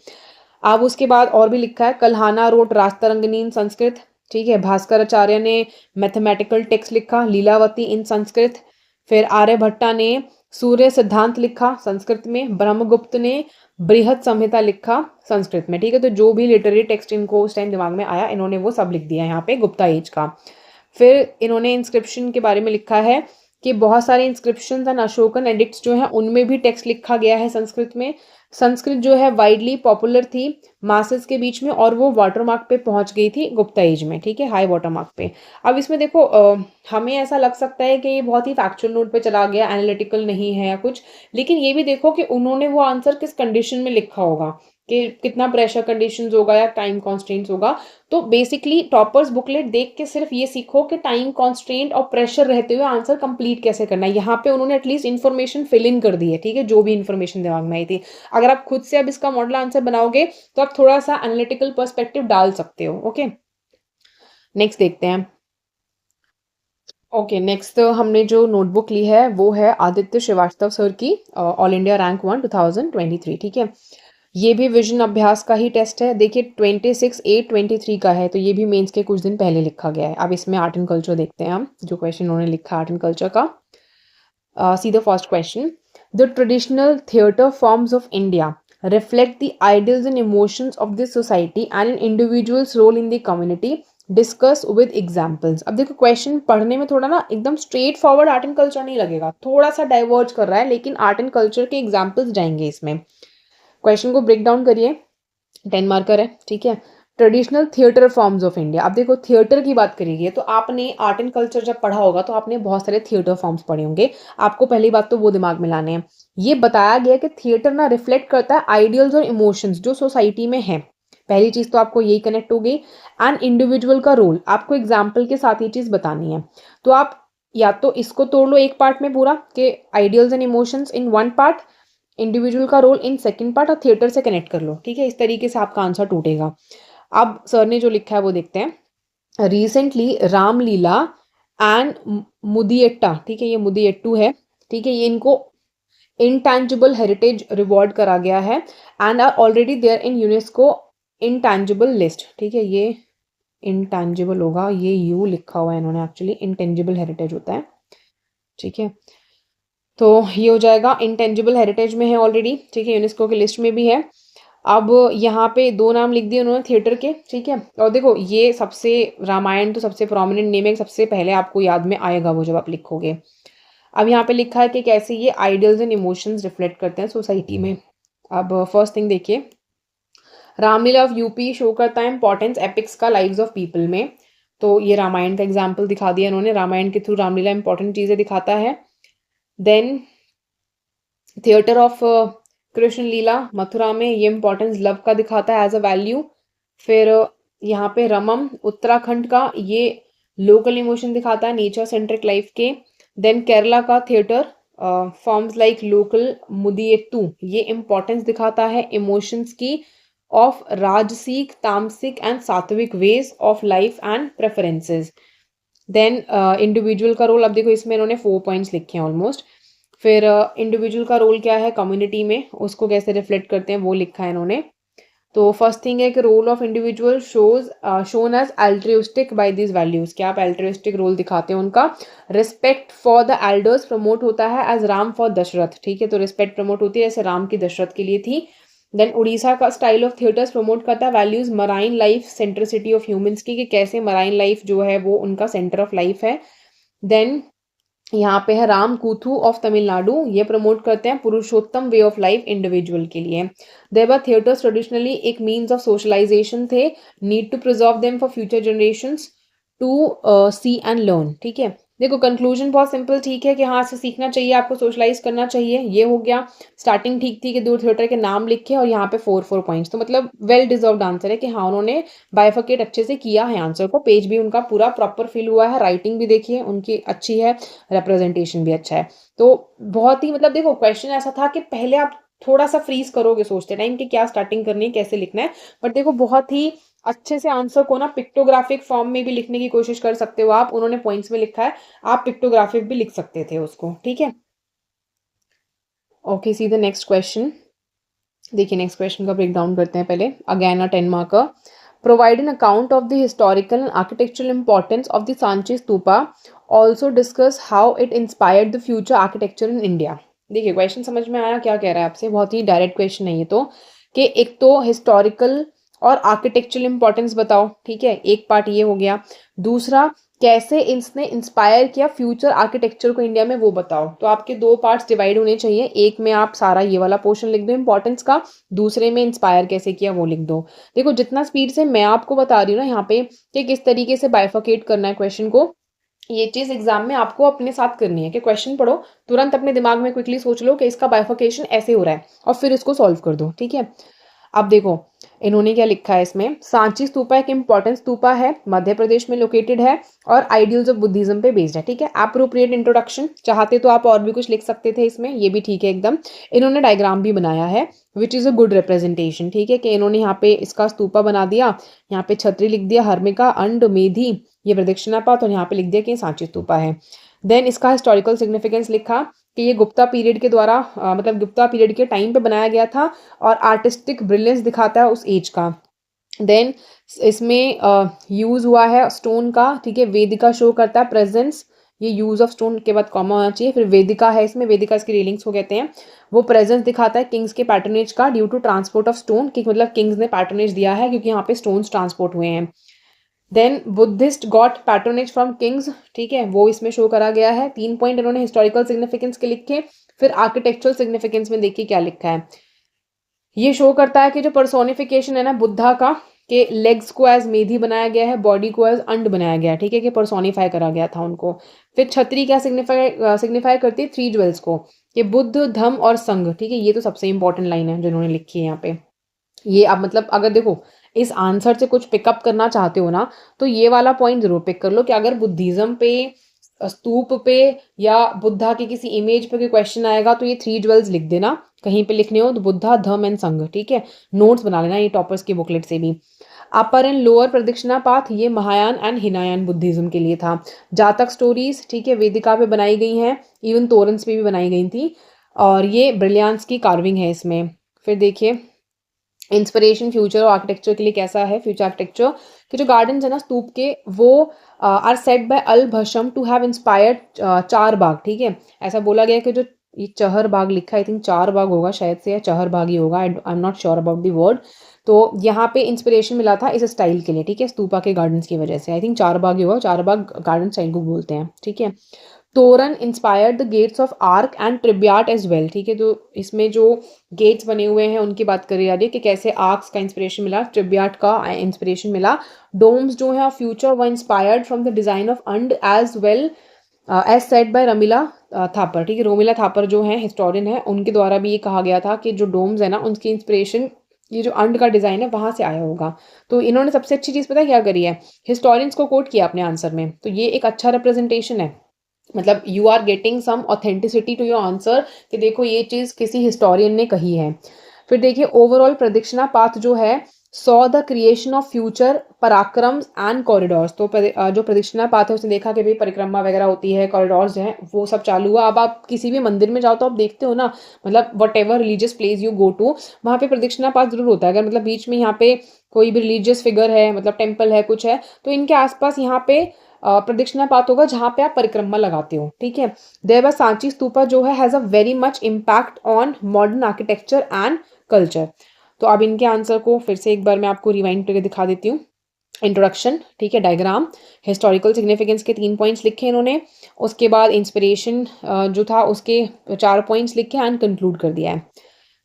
अब उसके बाद और भी लिखा है। कल्हाना रोट राजतरंगिणी इन संस्कृत। ठीक है, भास्कराचार्य ने मैथमेटिकल टेक्स्ट लिखा लीलावती इन संस्कृत। फिर आर्यभट्टा ने सूर्य सिद्धांत लिखा संस्कृत में। ब्रह्मगुप्त ने बृहद संहिता लिखा संस्कृत में। ठीक है, तो जो भी लिटरेरी टेक्स्ट इनको उस टाइम दिमाग में आया इन्होंने वो सब लिख दिया यहाँ पे गुप्ता एज का। फिर इन्होंने इंस्क्रिप्शन के बारे में लिखा है कि बहुत सारे इंस्क्रिप्शन एंड अशोकन एडिक्ट्स जो हैं उनमें भी टेक्स्ट लिखा गया है संस्कृत में। संस्कृत जो है वाइडली पॉपुलर थी मासेस के बीच में और वो वाटर मार्क पे पहुंच गई थी गुप्ता एज में। ठीक है, हाई वाटर मार्क पे। अब इसमें देखो हमें ऐसा लग सकता है कि ये बहुत ही फैक्चुअल नोट पे चला गया, एनालिटिकल नहीं है या कुछ, लेकिन ये भी देखो कि उन्होंने वो आंसर किस कंडीशन में लिखा होगा, कि कितना प्रेशर कंडीशंस होगा या टाइम कॉन्स्ट्रेंट्स होगा। तो बेसिकली टॉपर्स बुकलेट देख के सिर्फ ये सीखो कि टाइम कॉन्स्ट्रेंट और प्रेशर रहते हुए आंसर कंप्लीट कैसे करना है। यहाँ पे उन्होंने एटलीस्ट इन्फॉर्मेशन फिल इन कर दी है। ठीक है, जो भी इन्फॉर्मेशन दिमाग में आई थी। अगर आप खुद से अब इसका मॉडल आंसर बनाओगे तो आप थोड़ा सा एनालिटिकल पर्सपेक्टिव डाल सकते हो। ओके, नेक्स्ट देखते हैं। ओके, नेक्स्ट हमने जो नोटबुक ली है वो है आदित्य श्रीवास्तव सर की ऑल इंडिया रैंक 1 2023, ठीक है। ये भी विजन अभ्यास का ही टेस्ट है। देखिए 26/8/23 का है, तो ये भी मेंस के कुछ दिन पहले लिखा गया है। अब इसमें आर्ट एंड कल्चर देखते हैं हम, जो क्वेश्चन उन्होंने लिखा आर्ट एंड कल्चर का। See the first question. The traditional theatre forms of India reflect the ideals and emotions of the society and an individual's role in the community. Discuss with examples. अब देखो question पढ़ने में थोड़ा ना एकदम straight forward art and culture नहीं लगेगा, थोड़ा सा डाइवर्ज कर रहा है, लेकिन आर्ट एंड कल्चर के एग्जाम्पल्स जाएंगे इसमें। क्वेश्चन को ब्रेक डाउन करिए, 10 मार्कर है, ठीक है। Traditional theatre forms of India. अब देखो थिएटर की बात करिए तो आपने आर्ट एंड कल्चर जब पढ़ा होगा तो आपने बहुत सारे थिएटर फॉर्म्स पढ़े होंगे। आपको पहली बात तो वो दिमाग में लाने हैं। ये बताया गया कि थिएटर ना रिफ्लेक्ट करता है आइडियल्स और इमोशंस जो सोसाइटी में है। पहली चीज तो आपको यही कनेक्ट हो गई। एंड इंडिविजुअल का रोल, आपको एग्जाम्पल के साथ ये चीज बतानी है। तो आप या तो इसको तोड़ लो एक पार्ट में पूरा कि ideals and emotions in one part, individual का रोल इन सेकंड पार्ट, और थिएटर से कनेक्ट कर लो, ठीक है। इस तरीके से आपका आंसर टूटेगा। अब सर ने जो लिखा है वो देखते हैं। रिसेंटली रामलीला एंड मुदियट्टा, ठीक है, ये मुदियट्टू है, ठीक है, ये इनको इंटैंजिबल हेरिटेज रिवॉर्ड करा गया है and are already there in UNESCO intangible list, ठीक है। ये इंटैंजिबल होगा, ये यू लिखा हुआ है इन्होंने, एक्चुअली इंटेंजिबल हेरिटेज होता है, ठीक है। तो ये हो जाएगा इंटेंजिबल हेरिटेज में है ऑलरेडी, ठीक है, यूनेस्को की लिस्ट में भी है। अब यहाँ पे दो नाम लिख दिए उन्होंने थिएटर के, ठीक है। और देखो ये सबसे, रामायण तो सबसे प्रोमिनेंट नेम है, सबसे पहले आपको याद में आएगा वो जब आप लिखोगे। अब यहाँ पे लिखा है कि कैसे ये आइडियल्स एंड इमोशंस रिफ्लेक्ट करते हैं सोसाइटी में। अब फर्स्ट थिंग देखिए, रामलीला ऑफ यूपी शो करता है इंपॉर्टेंस एपिक्स का लाइव्स ऑफ पीपल में। तो ये रामायण का एग्जाम्पल दिखा दिया इन्होंने, रामायण के थ्रू रामलीला इंपॉर्टेंट चीज़ें दिखाता है। देन थिएटर ऑफ कृष्ण लीला मथुरा में, ये इंपॉर्टेंस लव का दिखाता है एज अ वैल्यू। फिर यहाँ पे रमम उत्तराखंड का, ये लोकल इमोशन दिखाता है नेचर सेंट्रिक लाइफ के। देन केरला का थिएटर फॉर्म्स लाइक लोकल मुदियट्टू, ये इंपॉर्टेंस दिखाता है इमोशंस की ऑफ राजसिक tamasic and sattvic ways of life and preferences. Then individual का रोल, अब देखो इसमें इन्होंने 4 पॉइंट्स लिखे हैं ऑलमोस्ट। फिर इंडिविजुअल का रोल क्या है कम्युनिटी में, उसको कैसे रिफ्लेक्ट करते हैं वो लिखा है इन्होंने। तो फर्स्ट थिंग है कि role of individual shown as altruistic by this values, क्या आप अल्ट्रिस्टिक रोल दिखाते हैं उनका। Respect for the elders promote होता है एज राम फॉर दशरथ, ठीक है, तो रिस्पेक्ट प्रमोट होती है जैसे राम की दशरथ के लिए थी। देन उड़ीसा का स्टाइल ऑफ थिएटर्स प्रमोट करता है values marine life centricity of humans की, कि कैसे मराइन लाइफ जो है वो उनका सेंटर ऑफ लाइफ है। देन यहाँ पे है राम कूथू ऑफ तमिलनाडु, ये प्रमोट करते हैं Purushottam way of life individual के लिए। देवर थिएटर्स ट्रेडिशनली एक मीन्स ऑफ सोशलाइजेशन थे, need to preserve them for future generations to see and learn, ठीक है। देखो कंक्लूजन बहुत सिंपल, ठीक है, कि हाँ से सीखना चाहिए, आपको सोशलाइज करना चाहिए, ये हो गया। स्टार्टिंग ठीक थी कि दो थिएटर के नाम लिखे और यहाँ पे 4 पॉइंट्स, तो मतलब वेल डिजर्व्ड आंसर है कि हाँ उन्होंने बाइफर्केट अच्छे से किया है आंसर को। पेज भी उनका पूरा प्रॉपर फिल हुआ है, राइटिंग भी देखिए उनकी अच्छी है, रिप्रेजेंटेशन भी अच्छा है। तो बहुत ही मतलब देखो क्वेश्चन ऐसा था कि पहले आप थोड़ा सा फ्रीज करोगे सोचते टाइम कि क्या स्टार्टिंग करनी है, कैसे लिखना है, बट देखो बहुत ही अच्छे से आंसर को ना पिक्टोग्राफिक फॉर्म में भी लिखने की कोशिश कर सकते हो आप। उन्होंने पॉइंट्स में लिखा है, आप पिक्टोग्राफिक भी लिख सकते थे उसको, ठीक है। Okay, see the next question. देखिए नेक्स्ट क्वेश्चन का ब्रेक डाउन करते हैं पहले, again a 10 marker. Provide an account of the historical and architectural importance of the Sanchi stupa, also discuss how it inspired the future architecture in India. देखिए question समझ में आया क्या कह रहा है आपसे, बहुत ही डायरेक्ट क्वेश्चन है ये तो, कि एक तो हिस्टोरिकल और आर्किटेक्चरल इंपॉर्टेंस बताओ, ठीक है, एक पार्ट ये हो गया। दूसरा कैसे इसने इंस्पायर किया फ्यूचर आर्किटेक्चर को इंडिया में वो बताओ। तो आपके दो पार्ट्स डिवाइड होने चाहिए, एक में आप सारा ये वाला पोर्शन लिख दो इंपॉर्टेंस का, दूसरे में इंस्पायर कैसे किया वो लिख दो। देखो जितना स्पीड से मैं आपको बता रही हूँ ना यहाँ पे कि किस तरीके से बाइफर्केट करना है क्वेश्चन को, ये चीज एग्जाम में आपको अपने साथ करनी है कि क्वेश्चन पढ़ो, तुरंत अपने दिमाग में क्विकली सोच लो कि इसका बाइफर्केशन ऐसे हो रहा है और फिर इसको सॉल्व कर दो, ठीक है। अब देखो इन्होंने क्या लिखा है इसमें, सांची स्तूपा एक इंपॉर्टेंट स्तूपा है, मध्य प्रदेश में लोकेटेड है और आइडियल्स ऑफ बुद्धिज्म पे बेस्ड है। ठीक है, अप्रोप्रिएट इंट्रोडक्शन, चाहते तो आप और भी कुछ लिख सकते थे इसमें, ये भी ठीक है एकदम। इन्होंने डायग्राम भी बनाया है which is a good representation. ठीक है, कि इन्होंने यहाँ पे इसका स्तूपा बना दिया, यहाँ पे छतरी लिख दिया, हर्मिका अंड मेधी ये प्रदक्षिणापात, और यहाँ पे लिख दिया कि सांची स्तूपा है। देन इसका हिस्टोरिकल सिग्निफिकेंस लिखा कि ये गुप्ता पीरियड के द्वारा मतलब गुप्ता पीरियड के टाइम पे बनाया गया था और आर्टिस्टिक ब्रिलियंस दिखाता है उस एज का। देन इसमें यूज़ हुआ है स्टोन का। ठीक है, वेदिका शो करता है प्रेजेंस, ये यूज़ ऑफ स्टोन के बाद कॉमा होना चाहिए, फिर वेदिका है इसमें, वेदिका इसकी रेलिंग्स को कहते हैं, वो प्रेजेंस दिखाता है किंग्स के पैटर्नेज का due to transport of stone, कि मतलब किंग्स ने पैटर्नेज दिया है क्योंकि यहाँ पे स्टोन्स ट्रांसपोर्ट हुए हैं। Then Buddhist got patronage from kings, ठीक है, वो इसमें शो करा गया है। 3 पॉइंट इन्होंने हिस्टोरिकल सिग्निफिकेंस के लिखे। फिर आर्किटेक्चरल सिग्निफिकेंस में देखिए क्या लिखा है, ये शो करता है कि जो पर्सोनिफिकेशन है ना बुद्धा का, के लेग्स को एज मेधी बनाया गया है, बॉडी को एज अंड बनाया गया है। ठीक है, कि पर्सोनिफाई करा गया था उनको। फिर छतरी क्या सिग्निफाई करती है, 3 ज्वेल्स को, कि बुद्ध धम्म और संघ। ठीक है, ये तो सबसे इंपॉर्टेंट लाइन है जो इन्होंने लिखी है यहाँ पे। ये अब मतलब अगर देखो इस आंसर से कुछ पिकअप करना चाहते हो ना, तो ये वाला पॉइंट जरूर पिक कर लो कि अगर बुद्धिज्म पे, स्तूप पे या बुद्धा की किसी इमेज पे कोई क्वेश्चन आएगा तो ये 3 ज्वेल्स लिख देना, कहीं पे लिखने हो तो बुद्धा धम्म एंड संघ। ठीक है, नोट्स बना लेना ये टॉपर्स की बुकलेट से भी। अपर एंड लोअर प्रदक्षिणा पाथ ये महायान एंड हिनायान बुद्धिज्म के लिए था। जातक स्टोरीज, ठीक है, वेदिका पे बनाई गई हैं, इवन तोरंस पे भी बनाई गई थी, और ये ब्रिलियंस की कार्विंग है इसमें। फिर देखिए इंस्पिरेशन फ्यूचर और आर्किटेक्चर के लिए कैसा है, फ्यूचर आर्किटेक्चर कि जो गार्डन है ना स्तूप के, वो आर सेट बाय अल भशम to have inspired Char Bagh. ठीक है, ऐसा बोला गया कि जो ये चहर बाग लिखा है, आई थिंक चार बाग होगा शायद से, या चहर बाग ही होगा, I am not sure about the word. तो यहाँ पे इंस्पिरेशन मिला था इस स्टाइल के लिए, ठीक है, स्तूपा के गार्डन्स की वजह से। आई थिंक चार बाग ही होगा, चार बाग गार्डन स्टाइल को बोलते हैं। ठीक है, torana inspired the gates of arch and tribute as well. ठीक है, तो इसमें जो गेट्स बने हुए हैं उनकी बात करी जा रही है कि कैसे आर्क्स का इंस्पिरेशन मिला, ट्रिब्याट का इंस्पिरेशन मिला। डोम्स जो है फ्यूचर व inspired from the design of and as well as set by Romila Thapar. ठीक है, रोमिला थापर जो है हिस्टोरियन है, उनके द्वारा भी ये कहा गया था कि जो डोम्स है ना उनकी इंस्पिरेशन ये जो अंड का डिजाइन है वहां से आया होगा। तो इन्होंने सबसे अच्छी चीज पता है क्या करी है, हिस्टोरियंस को कोट किया अपने आंसर में, तो ये एक अच्छा रिप्रेजेंटेशन है। मतलब you are getting some authenticity to your answer कि देखो ये चीज किसी हिस्टोरियन ने कही है। फिर देखिए ओवरऑल प्रदक्षिणा पाथ जो है saw the creation of future पराक्रम एंड कॉरिडोर्स। तो जो प्रदक्षिणा पाथ है उसने देखा कि भाई परिक्रमा वगैरह होती है, कॉरिडोर्स जो है वो सब चालू हुआ। अब आप किसी भी मंदिर में जाओ तो आप देखते हो ना, मतलब whatever religious place you go to वहाँ पे प्रदक्षिणा पाथ जरूर होता है। अगर मतलब बीच में यहाँ पे कोई भी रिलीजियस फिगर है, मतलब टेम्पल है कुछ है, तो इनके आसपास यहाँ पे प्रदक्षिणा पाथ होगा जहां पे आप परिक्रमा लगाते हो। ठीक है, देयर सांची स्तूपा जो है has a very much impact on modern architecture and culture. तो अब इनके आंसर को फिर से एक बार मैं आपको रिवाइंड करके दिखा देती हूँ। इंट्रोडक्शन, ठीक है, डायग्राम, हिस्टोरिकल सिग्निफिकेंस के 3 पॉइंट्स लिखे इन्होंने, उसके बाद इंस्पिरेशन जो था उसके 4 पॉइंट्स लिखे एंड कंक्लूड कर दिया है।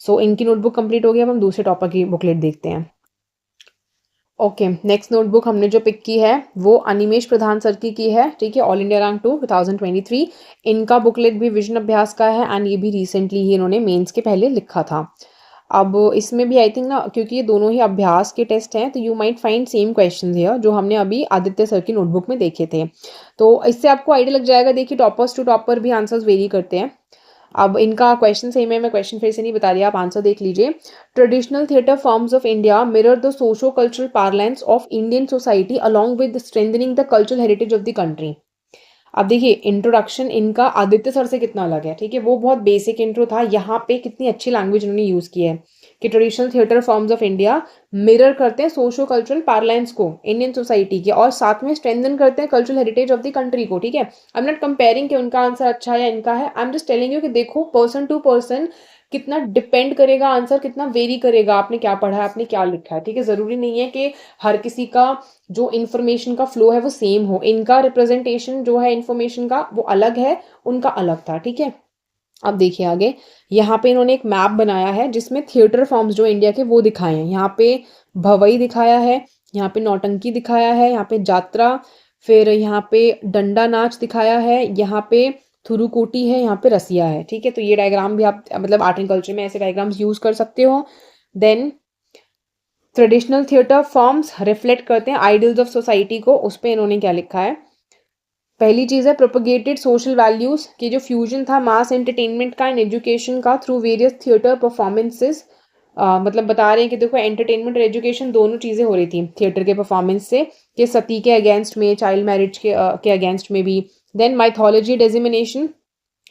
सो इनकी नोटबुक कंप्लीट हो गई। अब हम दूसरे टॉपर की बुकलेट देखते हैं। ओके, नेक्स्ट नोटबुक हमने जो पिक की है वो अनिमेश प्रधान सर की है। ठीक है, ऑल इंडिया रैंक 2 2023। इनका बुकलेट भी विजन अभ्यास का है एंड ये भी रिसेंटली ही इन्होंने मेंस के पहले लिखा था। अब इसमें भी आई थिंक ना, क्योंकि ये दोनों ही अभ्यास के टेस्ट हैं, तो you might find same questions here जो हमने अभी आदित्य सर की नोटबुक में देखे थे। तो इससे आपको आइडिया लग जाएगा। देखिए टॉपर्स टू टॉपर भी आंसर्स वेरी करते हैं। अब इनका क्वेश्चन सेम है, मैं क्वेश्चन फिर से नहीं बता रही, आप आंसर देख लीजिए। Traditional theatre forms of India mirror the socio cultural parlance of Indian society along with strengthening the cultural heritage of the country. अब देखिए इंट्रोडक्शन इनका आदित्य सर से कितना अलग है। ठीक है, वो बहुत बेसिक इंट्रो था, यहाँ पे कितनी अच्छी लैंग्वेज उन्होंने यूज की है कि traditional theatre forms of India mirror करते हैं सोशो कल्चरल पार्लेंस को इंडियन सोसाइटी के, और साथ में स्ट्रेंथन करते हैं cultural heritage of the country को। ठीक है, आई एम नॉट कंपेयरिंग कि उनका आंसर अच्छा है या इनका है, I am just telling you कि देखो पर्सन टू पर्सन कितना डिपेंड करेगा आंसर, कितना वेरी करेगा, आपने क्या पढ़ा है, आपने क्या लिखा है। ठीक है, जरूरी नहीं है कि हर किसी का जो इन्फॉर्मेशन का फ्लो है वो सेम हो। इनका रिप्रेजेंटेशन जो है इन्फॉर्मेशन का वो अलग है, उनका अलग था। ठीक है, अब देखिए आगे, यहाँ पे इन्होंने एक मैप बनाया है जिसमें थिएटर फॉर्म्स जो इंडिया के वो दिखाए हैं। यहाँ पे भवई दिखाया है, यहाँ पे नौटंकी दिखाया है, यहाँ पे जात्रा, फिर यहाँ पे डंडा नाच दिखाया है, यहाँ पे थुरुकोटी है, यहाँ पे रसिया है। ठीक है, तो ये डायग्राम भी आप मतलब आर्ट एंड कल्चर में ऐसे डायग्राम्स यूज कर सकते हो। Then traditional theatre forms reflect करते हैं आइडियल्स ऑफ सोसाइटी को, उस पे इन्होंने क्या लिखा है। पहली चीज़ है प्रोपोगेटेड सोशल वैल्यूज़ की जो फ्यूजन था मास एंटरटेनमेंट का एंड एजुकेशन का थ्रू वेरियस थिएटर परफॉर्मेंसेस। मतलब बता रहे हैं कि देखो एंटरटेनमेंट और एजुकेशन दोनों चीज़ें हो रही थी थिएटर के परफॉर्मेंस से, कि सती के अगेंस्ट में, चाइल्ड मैरिज के अगेंस्ट में भी। देन माइथोलॉजी डेजिमिनेशन,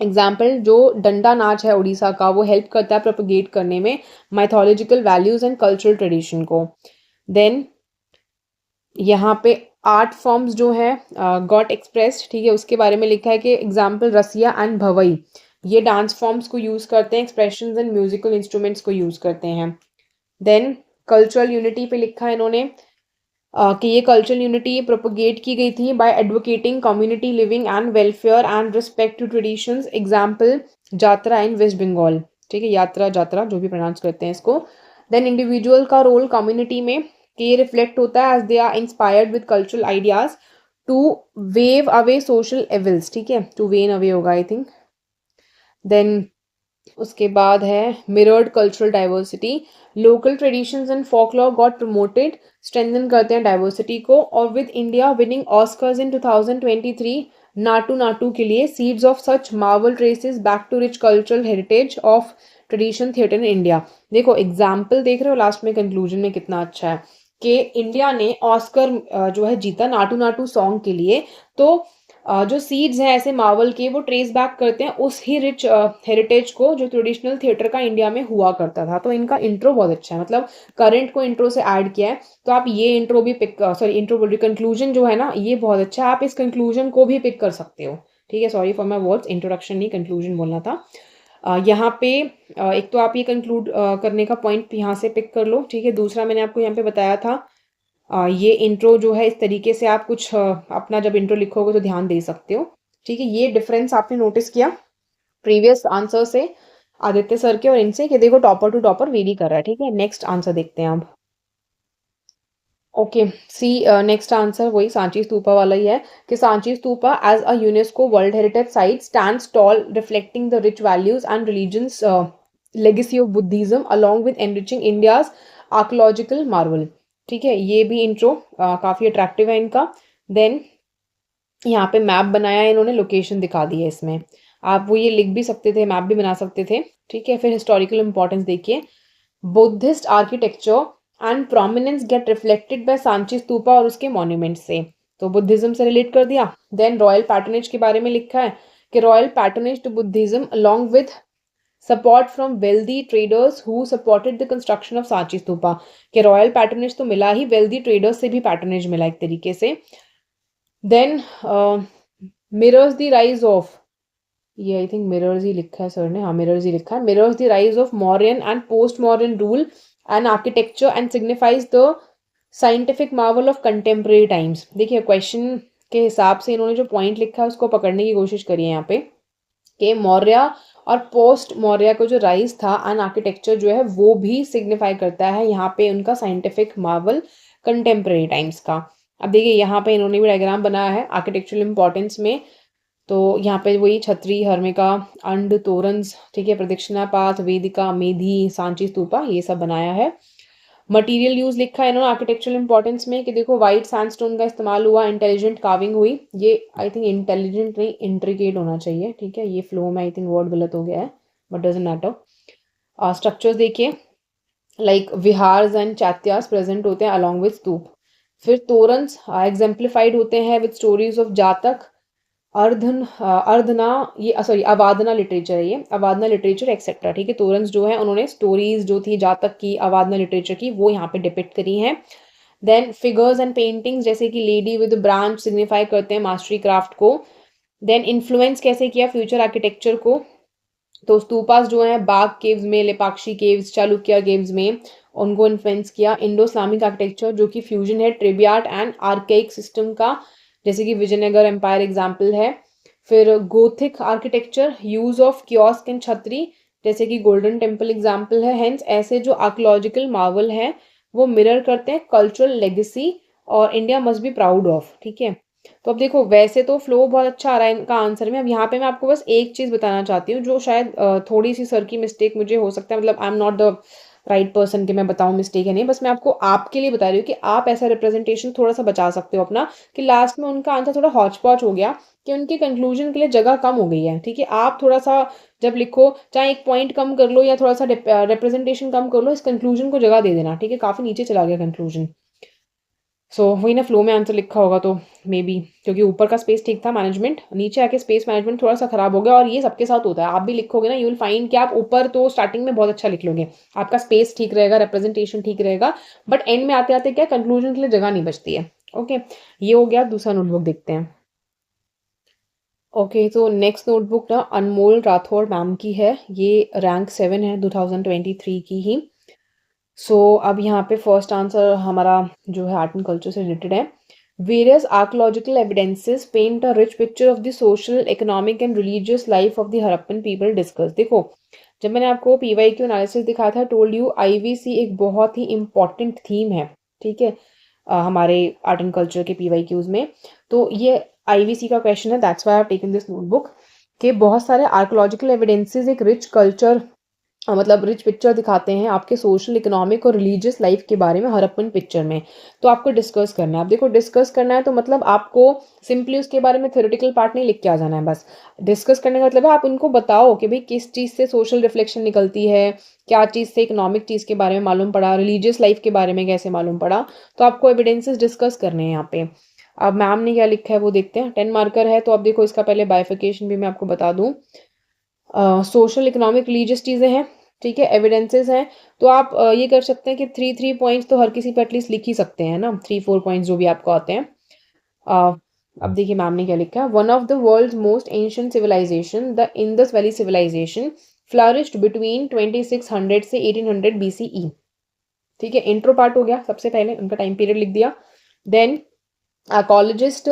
एग्जाम्पल जो डंडा नाच है उड़ीसा का, वो हेल्प करता है प्रोपोगेट करने में mythological values and cultural tradition को। देन यहाँ पे आर्ट फॉर्म्स जो है गॉट एक्सप्रेस्ड, ठीक है, उसके बारे में लिखा है कि एग्जाम्पल रसिया एंड भवई, ये डांस फॉर्म्स को यूज़ करते हैं, एक्सप्रेशंस एंड म्यूजिकल इंस्ट्रूमेंट्स को यूज़ करते हैं। देन कल्चरल यूनिटी पे लिखा है इन्होंने कि ये कल्चरल यूनिटी प्रोपोगेट की गई थी by advocating community living and welfare and respect to traditions, example यात्रा इन वेस्ट बंगाल, ठीक है, यात्रा जात्रा जो भी प्रोनाउंस करते हैं इसको। देन इंडिविजुअल का रोल कम्युनिटी में, कि ये रिफ्लेक्ट होता है as they are inspired with cultural ideas to wave away social evils, ठीक है, टू वेन अवे होगा आई थिंक। देन उसके बाद है mirrored cultural diversity, local traditions and folklore got promoted, strengthen करते हैं डाइवर्सिटी को। और with India winning Oscars in 2023 Naatu Naatu के लिए seeds of such marvel traces back to rich cultural heritage of tradition theatre in India. देखो example देख रहे हो लास्ट में कंक्लूजन में कितना अच्छा है कि इंडिया ने ऑस्कर जो है जीता नाटू नाटू सॉन्ग के लिए। तो जो सीड्स हैं ऐसे मार्वल के, वो ट्रेस बैक करते हैं उस ही रिच हेरिटेज को जो ट्रेडिशनल थिएटर का इंडिया में हुआ करता था। तो इनका इंट्रो बहुत अच्छा है, मतलब करंट को इंट्रो से ऐड किया है। तो आप ये इंट्रो भी पिक, सॉरी इंट्रो बोल रही, कंक्लूजन जो है ना ये बहुत अच्छा है, आप इस कंक्लूजन को भी पिक कर सकते हो, ठीक है। Sorry for my words, introduction नहीं कंक्लूजन बोलना था। यहाँ पे एक तो आप ये कंक्लूड करने का पॉइंट यहाँ से पिक कर लो, ठीक है। दूसरा मैंने आपको यहाँ पे बताया था ये इंट्रो जो है इस तरीके से आप कुछ अपना जब इंट्रो लिखोगे तो ध्यान दे सकते हो, ठीक है। ये डिफरेंस आपने नोटिस किया प्रीवियस आंसर से आदित्य सर के और इनसे, कि देखो टॉपर टू टॉपर वेरी कर रहा है, ठीक है। नेक्स्ट आंसर देखते हैं अब। ओके, सी नेक्स्ट आंसर वही सांची स्तूपा वाला ही है, कि Sanchi stupa as a UNESCO world heritage site stands tall reflecting the rich values and religions legacy of Buddhism along with enriching India's archaeological marvel, ठीक है। ये भी इंट्रो काफ़ी अट्रैक्टिव है इनका। देन यहाँ पे मैप बनाया है इन्होंने, लोकेशन दिखा दी है इसमें, आप वो ये लिख भी सकते थे, मैप भी बना सकते थे, ठीक है। फिर हिस्टोरिकल इंपॉर्टेंस देखिए, Buddhist architecture and prominence gate reflected by Sanchi stupa और उसके मॉन्यूमेंट से, तो बुद्धिज्म से रिलेट कर दिया। देन रॉयल पैटर्नेज के बारे में लिखा है कि royal patronage to Buddhism along with support from wealthy traders who supported the construction of Sanchi stupa, कि रॉयल पैटर्नेज तो मिला ही, वेल्दी ट्रेडर्स से भी पैटर्नेज मिला एक तरीके से। Then mirrors the rise of, ये आई थिंक मिरर्स ही लिखा है सर ने, हाँ मिरर्स ही लिखा है, mirrors the rise of Mauryan and post Mauryan rule and architecture and signifies the scientific Marvel of contemporary times. देखिए क्वेश्चन के हिसाब से इन्होंने जो पॉइंट लिखा है उसको पकड़ने की कोशिश करी है यहाँ पे, कि मौर्य और पोस्ट मौर्य का जो राइज था एंड आर्किटेक्चर जो है वो भी सिग्निफाई करता है यहाँ पे उनका साइंटिफिक मार्वल कंटेम्प्रेरी टाइम्स का। अब देखिए यहाँ पे इन्होंने भी डायग्राम बनाया है आर्किटेक्चरल इंपॉर्टेंस में, तो यहाँ पे वही छत्री, हर्मिका, अंड, तोरन्स, ठीक है, प्रदक्षिणा पाथ, वेदिका, मेधी, सांची स्तूपा, ये सब बनाया है। मटेरियल यूज लिखा है इन्होंने आर्किटेक्चरल इंपॉर्टेंस में, कि देखो व्हाइट सैंडस्टोन का इस्तेमाल हुआ, इंटेलिजेंट कार्विंग हुई, ये आई थिंक इंटेलिजेंट नहीं इंट्रिकेट होना चाहिए, ठीक है, ये फ्लो में आई थिंक वर्ड गलत हो गया है, बट डजंट मैटर। स्ट्रक्चर्स देखिए, लाइक विहार्स एंड चैत्यास प्रेजेंट होते हैं अलॉन्ग विद स्तूप। फिर तोरन्स एग्जाम्प्लीफाइड होते हैं विद स्टोरीज ऑफ जातक, अर्धना, ये सॉरी अवादना लिटरेचर है, ये अवादना लिटरेचर एक्सेट्रा, ठीक है। तोरन्स जो है उन्होंने स्टोरीज जो थी जातक की, अवादना लिटरेचर की, वो यहाँ पे डिपिक्ट करी हैं। देन फिगर्स एंड पेंटिंग्स, जैसे कि लेडी विद ब्रांच सिग्निफाई करते हैं मास्टरी क्राफ्ट को। देन इन्फ्लुएंस कैसे किया फ्यूचर आर्किटेक्चर को, तो स्तूपास जो हैं बाग केव्स में, लेपाक्षी केव्स, चालुक्य केव्स में उनको इन्फ्लुएंस किया। इंडो इस्लामिक आर्किटेक्चर जो कि फ्यूजन है ट्रिबियाट एंड आर्केइक सिस्टम का, जैसे कि विजयनगर एम्पायर एग्जाम्पल है। फिर Gothic architecture, use of kiosk and छतरी, जैसे कि गोल्डन टेम्पल एग्जाम्पल है। हेंस ऐसे जो आर्कोलॉजिकल मार्वल है वो मिरर करते हैं कल्चरल लेगेसी और India must be proud of, ठीक है। तो अब देखो वैसे तो फ्लो बहुत अच्छा आ रहा है इनका आंसर में। अब यहाँ पे मैं आपको बस एक चीज़ बताना चाहती हूँ जो शायद थोड़ी सी सर की मिस्टेक मुझे हो सकता है, मतलब I am not the right person के मैं बताऊं मिस्टेक है नहीं, बस मैं आपको आपके लिए बता रही हूँ कि आप ऐसा रिप्रेजेंटेशन थोड़ा सा बचा सकते हो अपना, कि लास्ट में उनका आंसर थोड़ा हौच पौच हो गया, कि उनके कंक्लूजन के लिए जगह कम हो गई है। ठीक है, आप थोड़ा सा जब लिखो, चाहे एक पॉइंट कम कर लो या थोड़ा सा रिप्रेजेंटेशन कम कर लो, इस कंक्लूजन को जगह दे देना। ठीक है, काफी नीचे चला गया कंक्लूजन। सो वही ना, फ्लो में आंसर लिखा होगा तो मे बी, क्योंकि ऊपर का स्पेस ठीक था मैनेजमेंट, नीचे आके स्पेस मैनेजमेंट थोड़ा सा खराब हो गया। और ये सबके साथ होता है, आप भी लिखोगे ना, यू विल फाइंड कि आप ऊपर तो स्टार्टिंग में बहुत अच्छा लिख लोगे, आपका स्पेस ठीक रहेगा, रिप्रेजेंटेशन ठीक रहेगा, बट एंड में आते आते क्या, कंक्लूजन के लिए जगह नहीं बचती है। ओके, ये हो गया। दूसरा नोटबुक देखते हैं। ओके, तो नेक्स्ट नोटबुक ना अनमोल राठौड़ मैम की है, ये रैंक 7 है 2023 की ही। अब यहाँ पे फर्स्ट आंसर हमारा जो है आर्ट एंड कल्चर से रिलेटेड है। Various archaeological evidences paint a rich picture of the social, economic and religious life of the Harappan people discuss. देखो, जब मैंने आपको पीवाई क्यू एनालिसिस दिखाया था, टोल्ड यू आईवीसी एक बहुत ही इंपॉर्टेंट थीम है। ठीक है, हमारे आर्ट एंड कल्चर के पीवाई क्यूज में, तो ये आईवीसी का क्वेश्चन है, that's why I have taken this notebook. के बहुत सारे आर्कोलॉजिकल एविडेंसेस एक रिच कल्चर, मतलब रिच पिक्चर दिखाते हैं आपके सोशल, इकोनॉमिक और रिलीजियस लाइफ के बारे में हड़प्पन पिक्चर में। तो आपको डिस्कस करना है। आप देखो, डिस्कस करना है तो मतलब आपको सिंपली उसके बारे में थ्योरेटिकल पार्ट नहीं लिख के आ जाना है। बस डिस्कस करने का मतलब है आप उनको बताओ कि भाई किस चीज़ से सोशल रिफ्लेक्शन निकलती है, क्या चीज़ से इकोनॉमिक चीज़ के बारे में मालूम पड़ा, रिलीजियस लाइफ के बारे में कैसे मालूम पड़ा। तो आपको एविडेंसेस डिस्कस करने हैं यहाँ पे। अब मैम ने क्या लिखा है वो देखते हैं। 10 मार्कर है, तो अब देखो इसका पहले बाइफिकेशन भी मैं आपको बता दूं। सोशल, इकोनॉमिक, रिलीजियस चीज़ें हैं। ठीक है, एविडेंसेस हैं। तो आप ये कर सकते हैं कि 3 पॉइंट्स तो हर किसी पे एटलीस्ट लिख ही सकते हैं ना, 3-4 पॉइंट्स जो भी आपको आते हैं। अ, अब देखिए मैम ने क्या लिखा है। One of the world's most ancient civilization, the Indus valley civilization, flourished between 2600 से 1800 BCE। ठीक है, इंट्रो पार्ट हो गया, सबसे पहले उनका टाइम पीरियड लिख दिया। Then archaeologists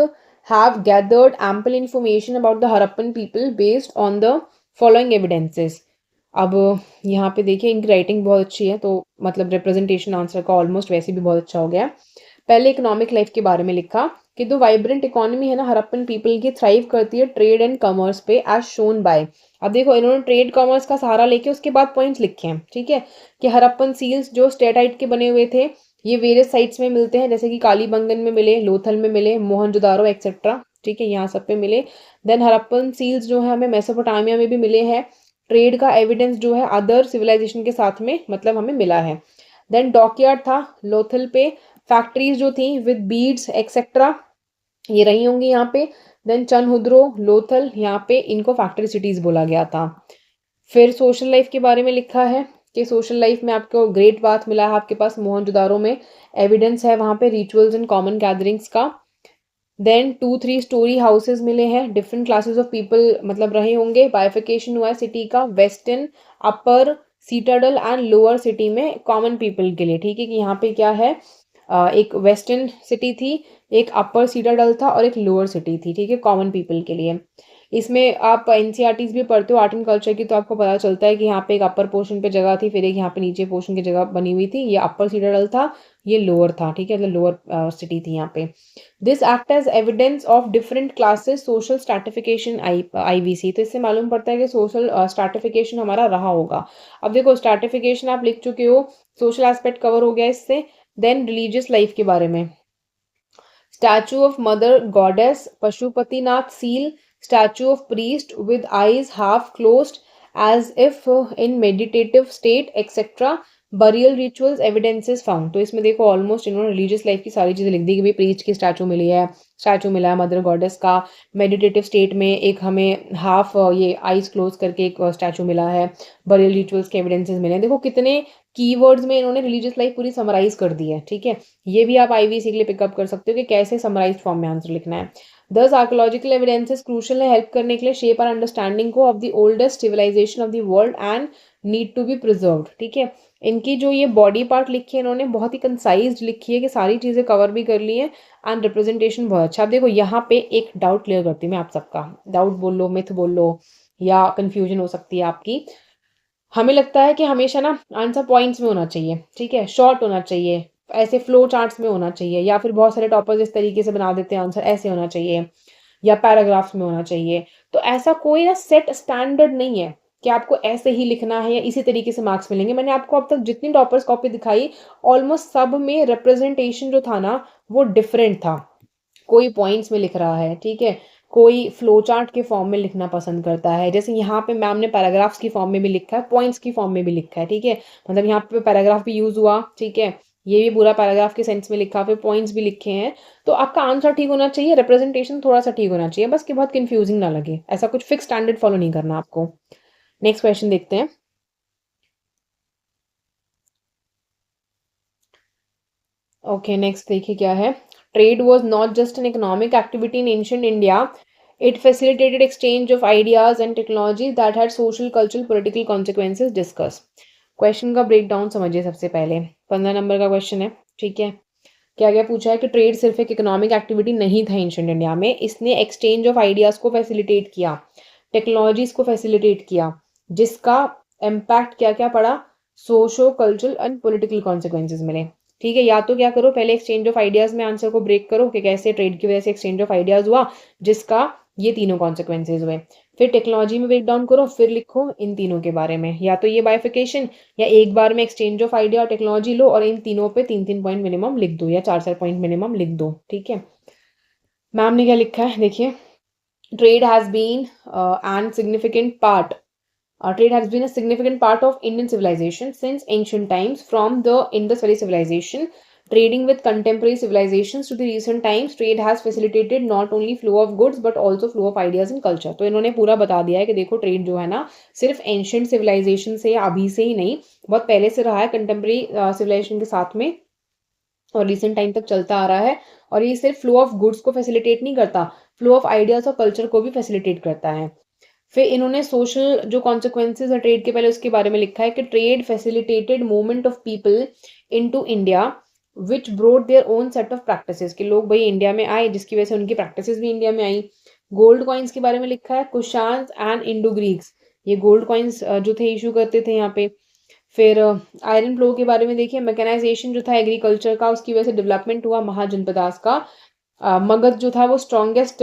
have gathered ample information about the Harappan people based on the following evidences। अब यहाँ पे देखिए इनकी राइटिंग बहुत अच्छी है, तो मतलब रिप्रेजेंटेशन आंसर का ऑलमोस्ट वैसे भी बहुत अच्छा हो गया। पहले इकोनॉमिक लाइफ के बारे में लिखा कि जो वाइब्रेंट इकोनॉमी है ना हड़प्पन पीपल की, थ्राइव करती है ट्रेड एंड कॉमर्स पे, एज शोन बाय। अब देखो, इन्होंने ट्रेड कॉमर्स का सहारा लेके उसके बाद पॉइंट्स लिखे हैं। ठीक है, कि हड़प्पन सील्स जो स्टेटाइट के बने हुए थे, ये वेरियस साइट्स में मिलते हैं, जैसे कि कालीबंगन में मिले, लोथल में मिले, मोहनजोदारो एक्सेट्रा। ठीक है, यहाँ सब पे मिले। देन हड़प्पन सील्स जो है हमें मेसोपोटामिया में भी मिले हैं। ट्रेड का एविडेंस जो है अदर सिविलाइजेशन के साथ में मतलब हमें मिला है। देन डॉकयार्ड था लोथल पे, फैक्ट्रीज जो थी विद बीड्स एक्सेट्रा, ये रही होंगी यहाँ पे। देन चनहुद्रो, लोथल, यहाँ पे इनको फैक्ट्री सिटीज बोला गया था। फिर सोशल लाइफ के बारे में लिखा है कि सोशल लाइफ में आपको ग्रेट बात मिला है आपके पास मोहनजोदारो में, एविडेंस है वहाँ पे रिचुअल्स एंड कॉमन गैदरिंग्स का। देन 2-3 स्टोरी हाउसेज मिले हैं, डिफरेंट क्लासेस ऑफ पीपल मतलब रहे होंगे। बाइफिकेशन हुआ है सिटी का, western, upper, citadel and lower city में कॉमन पीपल के लिए। ठीक है, कि यहाँ पे क्या है, एक वेस्टर्न सिटी थी, एक अपर सीटाडल था और एक लोअर सिटी थी। ठीक है, कॉमन पीपल के लिए। इसमें आप एनसीईआरटीज भी पढ़ते हो आर्ट एंड कल्चर की, तो आपको पता चलता है कि यहाँ पे एक अपर पोर्शन पे जगह थी, फिर एक यहाँ पे नीचे पोर्शन की जगह बनी हुई थी। ये अपर सीटाडल था, ये लोअर था। ठीक है, मतलब लोअर सिटी थी यहाँ पे। This act as evidence of different classes social stratification, IVC. तो इससे मालूम पड़ता है कि सोशल स्ट्रैटिफिकेशन हमारा रहा होगा। अब देखो, स्ट्रैटिफिकेशन आप लिख चुके हो, सोशल एस्पेक्ट कवर हो गया इससे। देन रिलीजियस लाइफ के बारे में, statue of mother goddess Pashupatinath seal, statue of priest with eyes half closed as if in meditative state etcetera, burial rituals evidences found. तो इसमें देखो ऑलमोस्ट इन्होंने रिलीजियस लाइफ की सारी चीज़ें लिख दी कि भाई प्रीस्ट की स्टैचू मिली है, स्टैचू मिला है मदर गॉडेस का, मेडिटेटिव स्टेट में एक हमें हाफ ये आईज क्लोज करके एक स्टैचू मिला है, बरियल रिचुअल्स के एविडेंसेस मिले हैं। देखो कितने कीवर्ड्स में इन्होंने रिलीजियस लाइफ पूरी समराइज कर दी है। ठीक है, ये भी आप आईवीसी के लिए पिकअप कर सकते हो कि कैसे समराइज फॉर्म में आंसर लिखना है। दस आर्कोलॉजिकल एविडेंसेस क्रूशल है हेल्प करने के लिए शेप और अंडरस्टैंडिंग को of the oldest civilization of the world and need to be preserved. ठीक है, इनकी जो ये बॉडी पार्ट लिखी है इन्होंने बहुत ही कंसाइज लिखी है कि सारी चीज़ें कवर भी कर ली है एंड रिप्रेजेंटेशन बहुत अच्छा। अब देखो यहाँ पे एक डाउट क्लियर करती हूँ मैं आप सबका, डाउट बोल लो, मिथ बोल लो, या कंफ्यूजन हो सकती है आपकी। हमें लगता है कि हमेशा ना आंसर पॉइंट्स में होना चाहिए। ठीक है, शॉर्ट होना चाहिए, ऐसे फ्लो चार्ट्स में होना चाहिए, या फिर बहुत सारे टॉपर्स इस तरीके से बना देते हैं आंसर ऐसे होना चाहिए, या पैराग्राफ्स में होना चाहिए। तो ऐसा कोई ना सेट स्टैंडर्ड नहीं है। कि आपको ऐसे ही लिखना है या इसी तरीके से मार्क्स मिलेंगे। मैंने आपको अब तक जितनी टॉपर्स कॉपी दिखाई ऑलमोस्ट सब में रिप्रेजेंटेशन जो था ना वो डिफरेंट था। कोई पॉइंट्स में लिख रहा है, ठीक है, कोई फ्लो चार्ट के फॉर्म में लिखना पसंद करता है, जैसे यहाँ पे मैम ने पैराग्राफ्स की फॉर्म में भी लिखा है, पॉइंट्स की फॉर्म में भी लिखा है, ठीक है, मतलब यहाँ पे पैराग्राफ भी यूज हुआ, ठीक है, ये भी पूरा पैराग्राफ के सेंस में लिखा, फिर पॉइंट्स भी लिखे हैं। तो आपका आंसर ठीक होना चाहिए, रिप्रेजेंटेशन थोड़ा सा ठीक होना चाहिए, बस कि बहुत कंफ्यूजिंग ना लगे, ऐसा कुछ फिक्स स्टैंडर्ड फॉलो नहीं करना आपको। नेक्स्ट क्वेश्चन देखते हैं। ओके नेक्स्ट देखिए क्या है। Trade was not just an economic activity in ancient India, it facilitated exchange of ideas and technology that had social cultural political consequences discuss. Question का break down समझिए सबसे पहले। 15 number का क्वेश्चन है, ठीक है। क्या क्या पूछा है कि ट्रेड सिर्फ एक इकोनॉमिक एक्टिविटी नहीं था एंशिएंट इंडिया में, इसने एक्सचेंज ऑफ आइडियाज़ को फैसिलिटेट किया, टेक्नोलॉजीज को फैसिलिटेट किया, जिसका इम्पैक्ट क्या क्या पड़ा, socio cultural and political consequences मिले। ठीक है, या तो क्या करो, पहले एक्सचेंज ऑफ आइडियाज़ में आंसर को ब्रेक करो कि कैसे ट्रेड की वजह से एक्सचेंज ऑफ आइडियाज़ हुआ, जिसका ये तीनों कॉन्सिक्वेंसेज हुए। फिर टेक्नोलॉजी में ब्रेक डाउन करो, फिर लिखो इन तीनों के बारे में, या तो ये बाइफिकेशन या एक बार में एक्सचेंज ऑफ आइडिया और टेक्नोलॉजी लो और इन तीनों पे 3-3 पॉइंट मिनिमम लिख दो या 4-4 पॉइंट मिनिमम लिख दो, ठीक है। मैम ने क्या लिखा है देखिए। Trade has been and significant part trade has been a significant part of Indian civilization since ancient times, from the Indus Valley civilization, trading with contemporary civilizations to the recent times. Trade has facilitated not only flow of goods but also flow of ideas and culture. तो इन्होंने पूरा बता दिया है कि देखो trade जो है ना सिर्फ एंशियंट सिविलाइजेशन से या अभी से ही नहीं, बहुत पहले से रहा है कंटेम्प्रेरी सिविलाइजेशन के साथ में और रिसेंट टाइम तक चलता आ रहा है। और ये सिर्फ फ्लो ऑफ गुड्स को फैसिलिटेट नहीं करता, फ्लो ऑफ आइडियाज और कल्चर को भी फैसिलिटेट करता है। फिर इन्होंने सोशल जो कॉन्सिक्वेंसेज है ट्रेड के, पहले उसके बारे में लिखा है कि trade facilitated movement of people into India which brought their own set of practices, कि लोग भाई इंडिया में आए जिसकी वजह से उनकी प्रैक्टिसेस भी इंडिया में आई। गोल्ड कॉइन्स के बारे में लिखा है, कुशान्स एंड इंडो ग्रीक्स, ये गोल्ड कॉइन्स जो थे इशू करते थे यहाँ पे। फिर आयरन फ्लो के बारे में देखिए, मैकेनाइजेशन जो था एग्रीकल्चर का, उसकी वजह से डेवलपमेंट हुआ महाजनपदास का। मगध जो था वो स्ट्रॉन्गेस्ट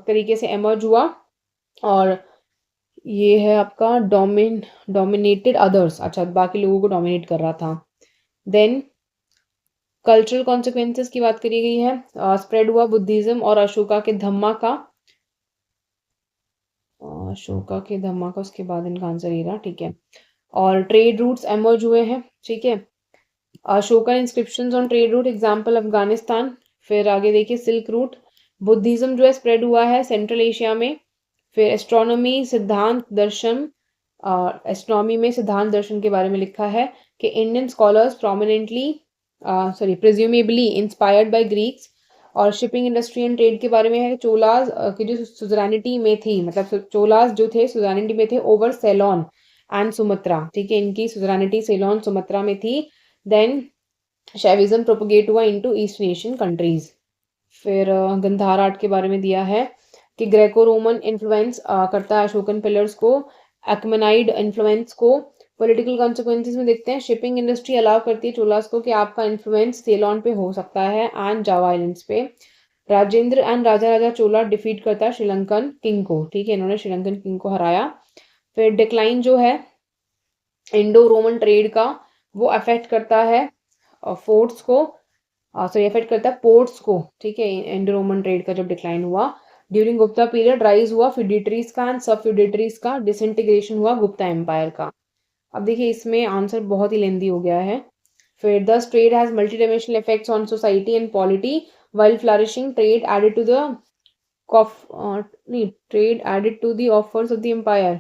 तरीके से एमर्ज हुआ। और ये है आपका डोमिनेटेड अदर्स, अच्छा बाकी लोगों को डोमिनेट कर रहा था। देन कल्चरल कॉन्सिक्वेंसेस की बात करी गई है, स्प्रेड हुआ बुद्धिज्म और अशोका के धम्मा का, उसके बाद इनका आंसर ये रहा, ठीक है। और ट्रेड रूट्स एमर्ज हुए हैं, ठीक है। Ashokan inscriptions on trade route, example Afghanistan. फिर आगे देखिए सिल्क रूट, बुद्धिज्म जो है स्प्रेड हुआ है सेंट्रल एशिया में। फिर एस्ट्रोनॉमी सिद्धांत दर्शन, एस्ट्रोनॉमी में सिद्धांत दर्शन के बारे में लिखा है कि Indian scholars prominently presumably inspired by Greeks. और शिपिंग इंडस्ट्री एंड ट्रेड के बारे में है, चोलाज की जो सुजरानिटी में थी, मतलब चोलाज जो थे सुजरानिटी में थे ओवर सेलोन एंड सुमत्रा, ठीक है, इनकी सुजरानिटी सेलोन सुमत्रा में थी। देन शैविज्म प्रोपोगेट हुआ इनटू ईस्ट एशियन कंट्रीज। फिर गंधार आर्ट के बारे में दिया है कि ग्रेको रोमन इन्फ्लुएंस करता है अशोकन पिलर्स को, एक्मेनाइड इन्फ्लुएंस को। पॉलिटिकल कॉन्सिक्वेंसेज में देखते हैं, शिपिंग इंडस्ट्री अलाउ करती है चोलास को कि आपका इन्फ्लुएंस सेलोन पे हो सकता है एंड जावा आइलैंड्स पे। Rajendra and Raja Raja Chola defeat करता है श्रीलंकन किंग को, ठीक है, इन्होंने श्रीलंकन किंग को हराया। फिर डिक्लाइन जो है इंडो रोमन ट्रेड का, वो अफेक्ट करता है फोर्ट्स को, सॉरी अफेक्ट करता है पोर्ट्स को, ठीक है, इंडो रोमन ट्रेड का जब डिक्लाइन हुआ। ड्यूरिंग गुप्ता पीरियड राइज हुआ फ्यूडेटरीज का एंड सब फ्यूडेटरीज का, डिसइंटीग्रेशन हुआ गुप्ता एम्पायर का। अब देखिए इसमें आंसर बहुत ही लेंदी हो गया है। फिर thus trade has multi dimensional effects on society and polity while flourishing, trade added to the trade added to the offers of the empire,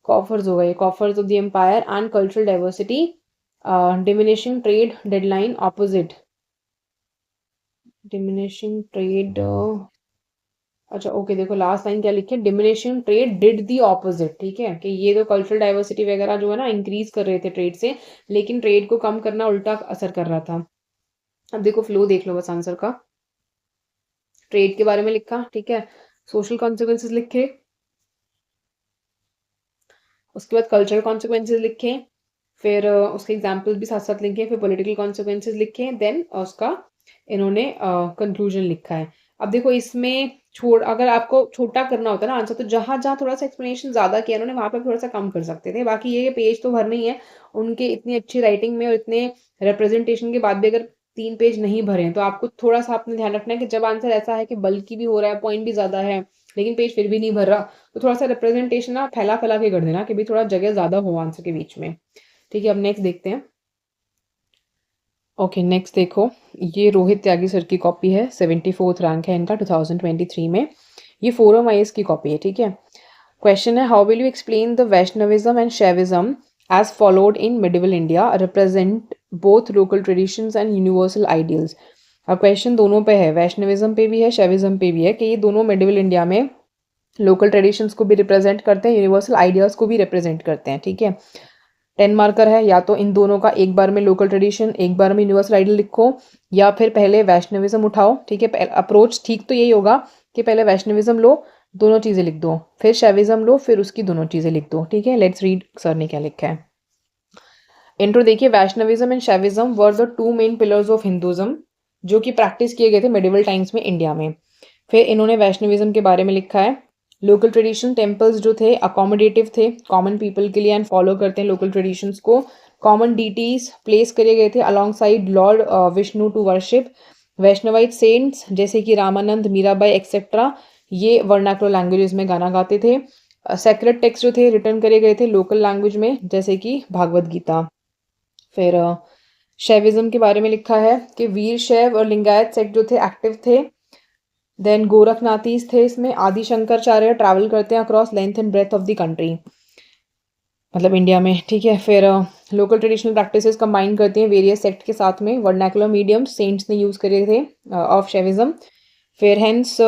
coffers हो गए, coffers of the empire and cultural diversity, diminishing trade deadline opposite, diminishing trade, अच्छा okay देखो last line क्या लिखे, diminishing trade did the opposite, ठीक है, कि ये तो कल्चरल डाइवर्सिटी वगैरह जो है ना इंक्रीज कर रहे थे ट्रेड से, लेकिन ट्रेड को कम करना उल्टा असर कर रहा था। अब देखो फ्लो देख लो बस आंसर का, ट्रेड के बारे में लिखा, ठीक है, सोशल कॉन्सिक्वेंसेज लिखे, उसके बाद कल्चरल कॉन्सिक्वेंसेज लिखे, फिर उसके एग्जाम्पल भी साथ साथ लिखे, फिर पॉलिटिकल कॉन्सिक्वेंसेज लिखे, देन उसका इन्होंने कंक्लूजन लिखा है। अब देखो इसमें छोड़ अगर आपको छोटा करना होता है ना आंसर, तो जहाँ जहाँ थोड़ा सा एक्सप्लेनेशन ज़्यादा किया उन्होंने वहाँ पर थोड़ा सा कम कर सकते थे। बाकी ये पेज तो भरना ही है उनके, इतनी अच्छी राइटिंग में और इतने रिप्रेजेंटेशन के बाद भी अगर 3 पेज नहीं भरे हैं, तो आपको थोड़ा सा अपने ध्यान रखना है कि जब आंसर ऐसा है कि बल्कि भी हो रहा है, पॉइंट भी ज़्यादा है, लेकिन पेज फिर भी नहीं भर रहा, तो थोड़ा सा रिप्रेजेंटेशन ना फैला फैला के कर देना कि भाई थोड़ा जगह ज़्यादा हो आंसर के बीच में। ठीक है, अब नेक्स्ट देखते हैं। ओके नेक्स्ट देखो, ये रोहित त्यागी सर की कॉपी है, 74th रैंक है इनका 2023 में। ये फोरम आईएएस की कॉपी है। ठीक है, क्वेश्चन है, how will you explain the Vaishnavism and Shaivism as followed in medieval India represent both local traditions and universal ideals. अब क्वेश्चन दोनों पे है, वैष्णविज्म पे भी है, शैविज्म पे भी है, कि ये दोनों मिडिवल इंडिया में लोकल ट्रेडिशंस को भी रिप्रेजेंट करते हैं, यूनिवर्सल आइडियाज़ को भी रिप्रेजेंट करते हैं। ठीक है, 10 मार्कर है, या तो इन दोनों का एक बार में लोकल ट्रेडिशन, एक बार में यूनिवर्सल आइडियल लिखो, या फिर पहले वैष्णविज्म उठाओ। ठीक है, अप्रोच ठीक तो यही होगा कि पहले वैष्णविज्म लो, दोनों चीज़ें लिख दो, फिर शैविज्म लो, फिर उसकी दोनों चीज़ें लिख दो। ठीक है, लेट्स रीड सर ने क्या लिखा है। इंट्रो देखिए, Vaishnavism and Shaivism were the two main pillars of Hinduism, जो कि प्रैक्टिस किए गए थे मिडिवल टाइम्स में इंडिया में। फिर इन्होंने वैष्णविज्म के बारे में लिखा है, लोकल ट्रेडिशन टेम्पल्स जो थे अकोमोडेटिव थे कॉमन पीपल के लिए एंड फॉलो करते हैं लोकल ट्रेडिशंस को। कॉमन डीटीज प्लेस करे गए थे alongside lord Vishnu to worship. Vaishnavite saints जैसे कि रामानंद, मीराबाई एक्सेट्रा, ये वर्नाकुलर लैंग्वेजेस में गाना गाते थे। सेक्रेट टेक्स्ट जो थे रिटर्न करे गए थे लोकल लैंग्वेज में, जैसे कि भागवत गीता। फिर शैविज्म के बारे में लिखा है कि वीर शैव और लिंगायत सेक्ट जो थे एक्टिव थे। देन गोरखनाथीस थे इसमें, आदि शंकराचार्य ट्रैवल करते हैं across length and breadth of the country, मतलब इंडिया में। ठीक है, फिर लोकल ट्रेडिशनल प्रैक्टिसेस कंबाइन करते हैं वेरियस सेक्ट के साथ में, वर्नाकुलर मीडियम सेंट्स ने यूज़ करे थे ऑफ शैविज्म। फिर हेंस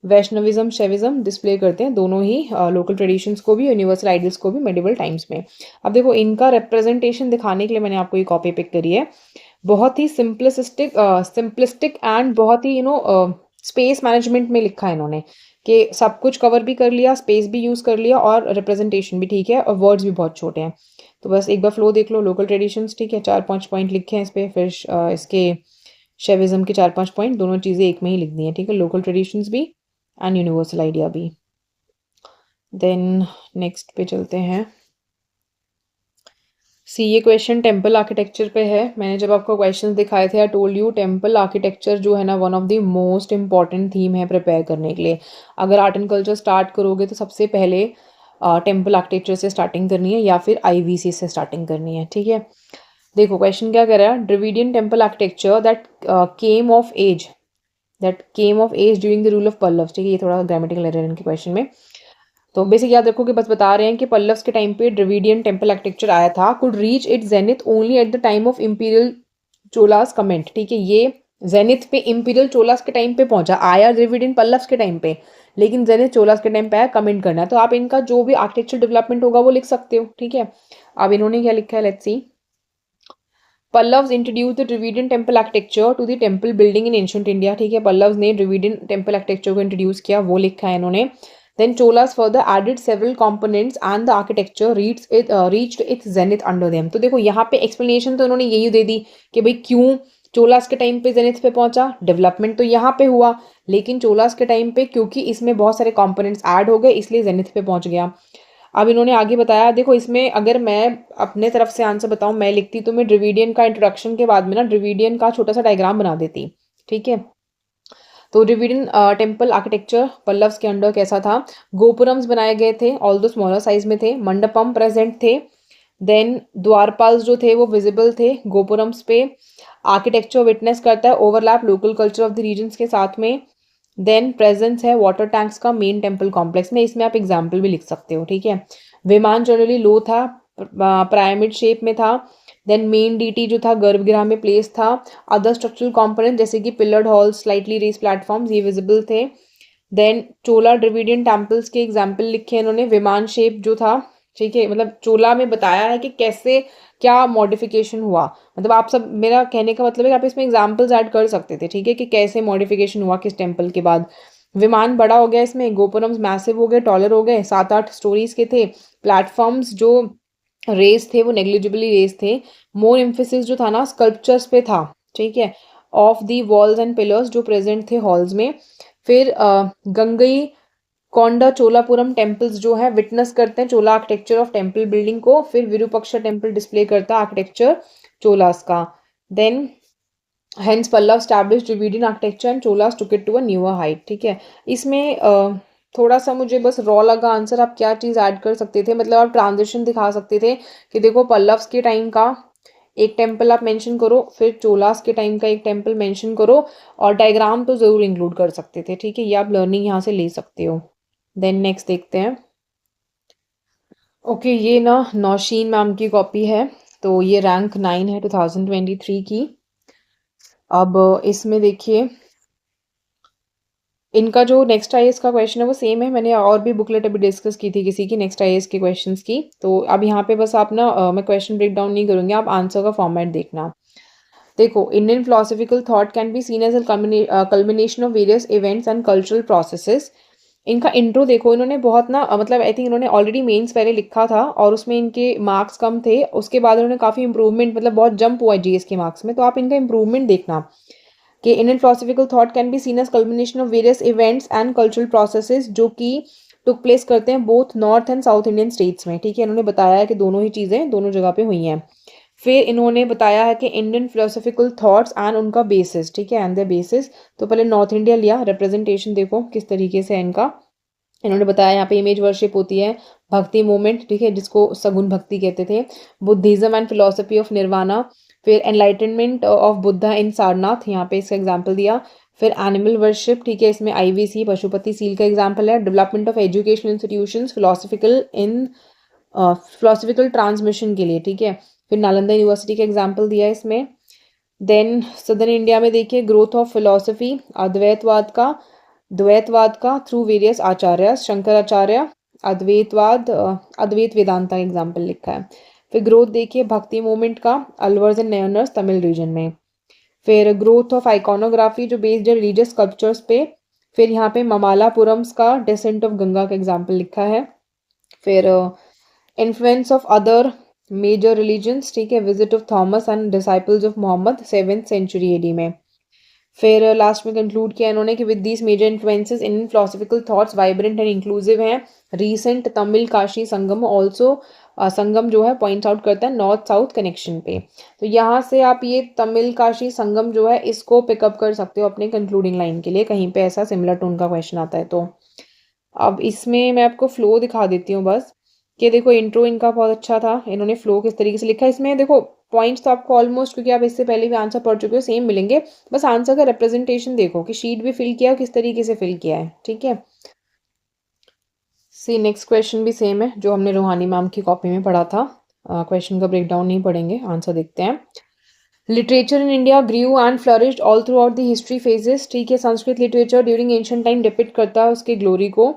वैष्णविज्म शैविज्म डिस्प्ले करते हैं दोनों ही लोकल ट्रेडिशंस को भी, यूनिवर्सल आइडियल्स को भी मिडिवल टाइम्स में। अब देखो इनका रिप्रेजेंटेशन दिखाने के लिए मैंने आपको ये कॉपी पिक करी है। बहुत ही सिंपलिस्टिक एंड बहुत ही स्पेस मैनेजमेंट में लिखा है इन्होंने कि सब कुछ कवर भी कर लिया, स्पेस भी यूज़ कर लिया और रिप्रेजेंटेशन भी ठीक है और वर्ड्स भी बहुत छोटे हैं। तो बस एक बार फ्लो देख लो, लोकल ट्रेडिशंस, ठीक है, 4-5 पॉइंट लिखे हैं इस पर, फिर इसके शैविज्म के 4-5 पॉइंट, दोनों चीज़ें एक में ही लिख दी हैं। ठीक है, लोकल ट्रेडिशंस भी एंड यूनिवर्सल आइडिया भी। देन नेक्स्ट पे चलते हैं। सी ये क्वेश्चन टेम्पल आर्किटेक्चर पे है। मैंने जब आपको क्वेश्चंस दिखाए थे I told you temple architecture जो है ना one of the most important theme है प्रिपेयर करने के लिए। अगर आर्ट एंड कल्चर स्टार्ट करोगे तो सबसे पहले टेम्पल आर्किटेक्चर से स्टार्टिंग करनी है या फिर आईवीसी से स्टार्टिंग करनी है। ठीक है, देखो क्वेश्चन क्या कर रहा है, Dravidian temple architecture that came of age during the rule of Pallavas. ठीक है, ये थोड़ा ग्रामेटिकल एरर है इनके क्वेश्चन में, तो बेसिक याद रखो कि बस बता रहे हैं कि पल्लव्स के टाइम पे ड्रविडियन टेम्पल आर्किटेक्चर आया था, could reach it zenith only at the time of imperial Cholas comment. ठीक है, ये जेनिथ पे इंपीरियल चोलास के टाइम पे पहुंचा, आया ड्रविडियन पल्लव्स के टाइम पे, लेकिन जेनिथ चोलास के टाइम पे आया, कमेंट करना है। तो आप इनका जो भी आर्किटेक्चर डेवलपमेंट होगा वो लिख सकते हो। ठीक है, अब इन्होंने क्या लिखा है, let's see. Pallavas introduce the Dravidian temple architecture to the temple building in ancient India. ठीक है, पल्लव्स ने ड्रविडियन टेम्पल आर्किटेक्चर को इंट्रोड्यूस किया, वो लिखा है इन्होंने। Then Cholas further added several components and the architecture reached its zenith under them. तो देखो यहाँ पे explanation तो इन्होंने यही दे दी कि भाई क्यों चोलास के टाइम पे जेनिथ पे पहुंचा, डेवलपमेंट तो यहाँ पे हुआ, लेकिन चोलास के टाइम पे क्योंकि इसमें बहुत सारे कंपोनेंट्स ऐड हो गए इसलिए जेनिथ पे पहुंच गया। अब इन्होंने आगे बताया, देखो इसमें अगर मैं अपने तरफ से आंसर बताऊं, मैं लिखती तो मैं ड्रविडियन का इंट्रोडक्शन के बाद में ना ड्रविडियन का छोटा सा डायग्राम बना देती। ठीक है, तो ड्रविडियन टेम्पल आर्किटेक्चर पल्लव्स के अंडर कैसा था, गोपुरम्स बनाए गए थे, ऑल दो स्मॉलर साइज में थे, मंडपम प्रेजेंट थे, देन द्वारपाल जो थे वो विजिबल थे गोपुरम्स पे। आर्किटेक्चर विटनेस करता है overlap local culture of the regions के साथ में। देन प्रेजेंस है वाटर टैंक्स का मेन टेम्पल कॉम्प्लेक्स में, इसमें आप एग्जाम्पल भी लिख सकते हो। ठीक है, विमान जनरली लो था, पिरामिड शेप में था। देन मेन डीटी जो था गर्भगृह में प्लेस था। अदर स्ट्रक्चरल कंपोनेंट जैसे कि pillared hall, slightly raised platforms, ये विजिबल थे। देन चोला ड्रविडियन टेम्पल्स के एग्जाम्पल लिखे इन्होंने, विमान शेप जो था। ठीक है, मतलब चोला में बताया है कि कैसे क्या मॉडिफिकेशन हुआ, मतलब आप सब, मेरा कहने का मतलब है कि आप इसमें एग्जाम्पल्स ऐड कर सकते थे। ठीक है, कि कैसे मॉडिफिकेशन हुआ किस टेम्पल के बाद। विमान बड़ा हो गया इसमें, गोपुरम्स मैसिव हो गए, टॉलर हो गए, 7-8 स्टोरीज के थे। प्लेटफॉर्म्स जो रेस थे वो नेग्लिजिबली रेस थे। मोर एम्फेसिस जो था ना स्कल्पचर्स पे था। ठीक है, of the walls and pillars जो प्रेजेंट थे हॉल्स में। फिर गंगई कोंडा चोलापुरम टेम्पल्स जो है विटनेस करते हैं चोला आर्किटेक्चर ऑफ टेम्पल बिल्डिंग को। फिर विरूपक्षा टेम्पल डिस्प्ले करता है आर्किटेक्चर चोलास का। Then hence Pallava establish division architecture and Cholas took it to a newer height. ठीक है, इसमें थोड़ा सा मुझे बस रॉ लगा आंसर। आप क्या चीज़ ऐड कर सकते थे, मतलब आप ट्रांजिशन दिखा सकते थे कि देखो पल्लव्स के टाइम का एक टेम्पल आप मेंशन करो, फिर चोलास के टाइम का एक टेम्पल मेंशन करो, और डायग्राम तो ज़रूर इंक्लूड कर सकते थे। ठीक है, ये आप लर्निंग यहाँ से ले सकते हो। देन नेक्स्ट देखते हैं। ओके, ये ना नौशीन मैम की कॉपी है, तो ये रैंक 9 है 2023 की। अब इसमें देखिए इनका जो नेक्स्ट आईएएस का क्वेश्चन है वो सेम है। मैंने और भी बुकलेट अभी डिस्कस की थी किसी की नेक्स्ट आईएएस के क्वेश्चंस की, तो अब यहाँ पे बस आप ना मैं क्वेश्चन ब्रेक डाउन नहीं करूँगी, आप आंसर का फॉर्मेट देखना। देखो, Indian philosophical thought can be seen as a culmination of various events and cultural processes. इनका इंट्रो देखो, इन्होंने बहुत ना मतलब आई थिंक इन्होंने ऑलरेडी मेंस पहले लिखा था और उसमें इनके मार्क्स कम थे, उसके बाद इन्होंने काफ़ी इंप्रूवमेंट मतलब बहुत जंप हुआ है जीएस के मार्क्स में, तो आप इनका इंप्रूवमेंट देखना कि Indian philosophical thought can be seen as culmination of various events and cultural processes जो कि टुक प्लेस करते हैं both north and south Indian states में। ठीक है, इन्होंने बताया है कि दोनों ही चीज़ें दोनों जगह पे हुई हैं। फिर इन्होंने बताया है कि इंडियन फिलोसफिकल थॉट्स एंड उनका बेसिस। ठीक है, एंड द बेसिस, तो पहले नॉर्थ इंडिया लिया, रिप्रेजेंटेशन देखो किस तरीके से है इनका। इन्होंने बताया यहाँ पे इमेज वर्शिप होती है, भक्ति मूवमेंट, ठीक है, जिसको सगुन भक्ति कहते थे, Buddhism and philosophy of nirvana, फिर एनलाइटनमेंट ऑफ बुद्धा इन सारनाथ, यहाँ पे इसका एग्जाम्पल दिया। फिर एनिमल वर्शिप, ठीक है, इसमें आईवीसी पशुपति सील का एग्जाम्पल है। Development of education institutions philosophical transmission के लिए। ठीक है, फिर नालंदा यूनिवर्सिटी का एग्जाम्पल दिया है इसमें। देन सदर्न इंडिया में देखिए ग्रोथ ऑफ फिलोसफी द्वैतवाद का थ्रू वेरियस आचार्य, शंकराचार्य, अद्वैतवाद, अद्वैत वेदांता एग्जाम्पल लिखा है। फिर ग्रोथ देखिए भक्ति मूवमेंट का, अलवर्स एंड नयनर्स तमिल रीजन में। फिर ग्रोथ ऑफ आइकोनोग्राफी जो बेस्ड है रिलीजियस स्कल्पचर्स पे। फिर यहाँ पे ममालापुरम्स का डिसेंट ऑफ गंगा का एग्जाम्पल लिखा है। फिर influence of other major religions, ठीक है, visit of Thomas and disciples of Mohammed 7th century AD में। फिर लास्ट में कंक्लूड किया इन्होंने कि with these major influences in philosophical thoughts vibrant and inclusive हैं। रीसेंट तमिल काशी संगम ऑल्सो संगम जो है पॉइंट आउट करता है नॉर्थ साउथ कनेक्शन पे। तो यहाँ से आप ये तमिल काशी संगम जो है इसको पिकअप कर सकते हो अपने कंक्लूडिंग लाइन के लिए, कहीं पे ऐसा सिमिलर टोन का क्वेश्चन आता है तो। अब इसमें मैं आपको फ्लो दिखा देती हूँ बस, कि देखो इंट्रो इनका बहुत अच्छा था, इन्होंने फ्लो किस तरीके से लिखा है। इसमें देखो पॉइंट्स तो आपको ऑलमोस्ट, क्योंकि आप इससे पहले भी आंसर पढ़ चुके हो, सेम मिलेंगे, बस आंसर का रिप्रेजेंटेशन देखो कि शीट भी फिल किया है, किस तरीके से फिल किया है। ठीक है, सी नेक्स्ट क्वेश्चन भी सेम है जो हमने रूहानी मैम की कॉपी में पढ़ा था। क्वेश्चन का ब्रेकडाउन नहीं पढ़ेंगे, आंसर देखते हैं। Literature in India grew and flourished all throughout the history phases. ठीक है, Sanskrit literature during ancient time depict करता है उसके ग्लोरी को।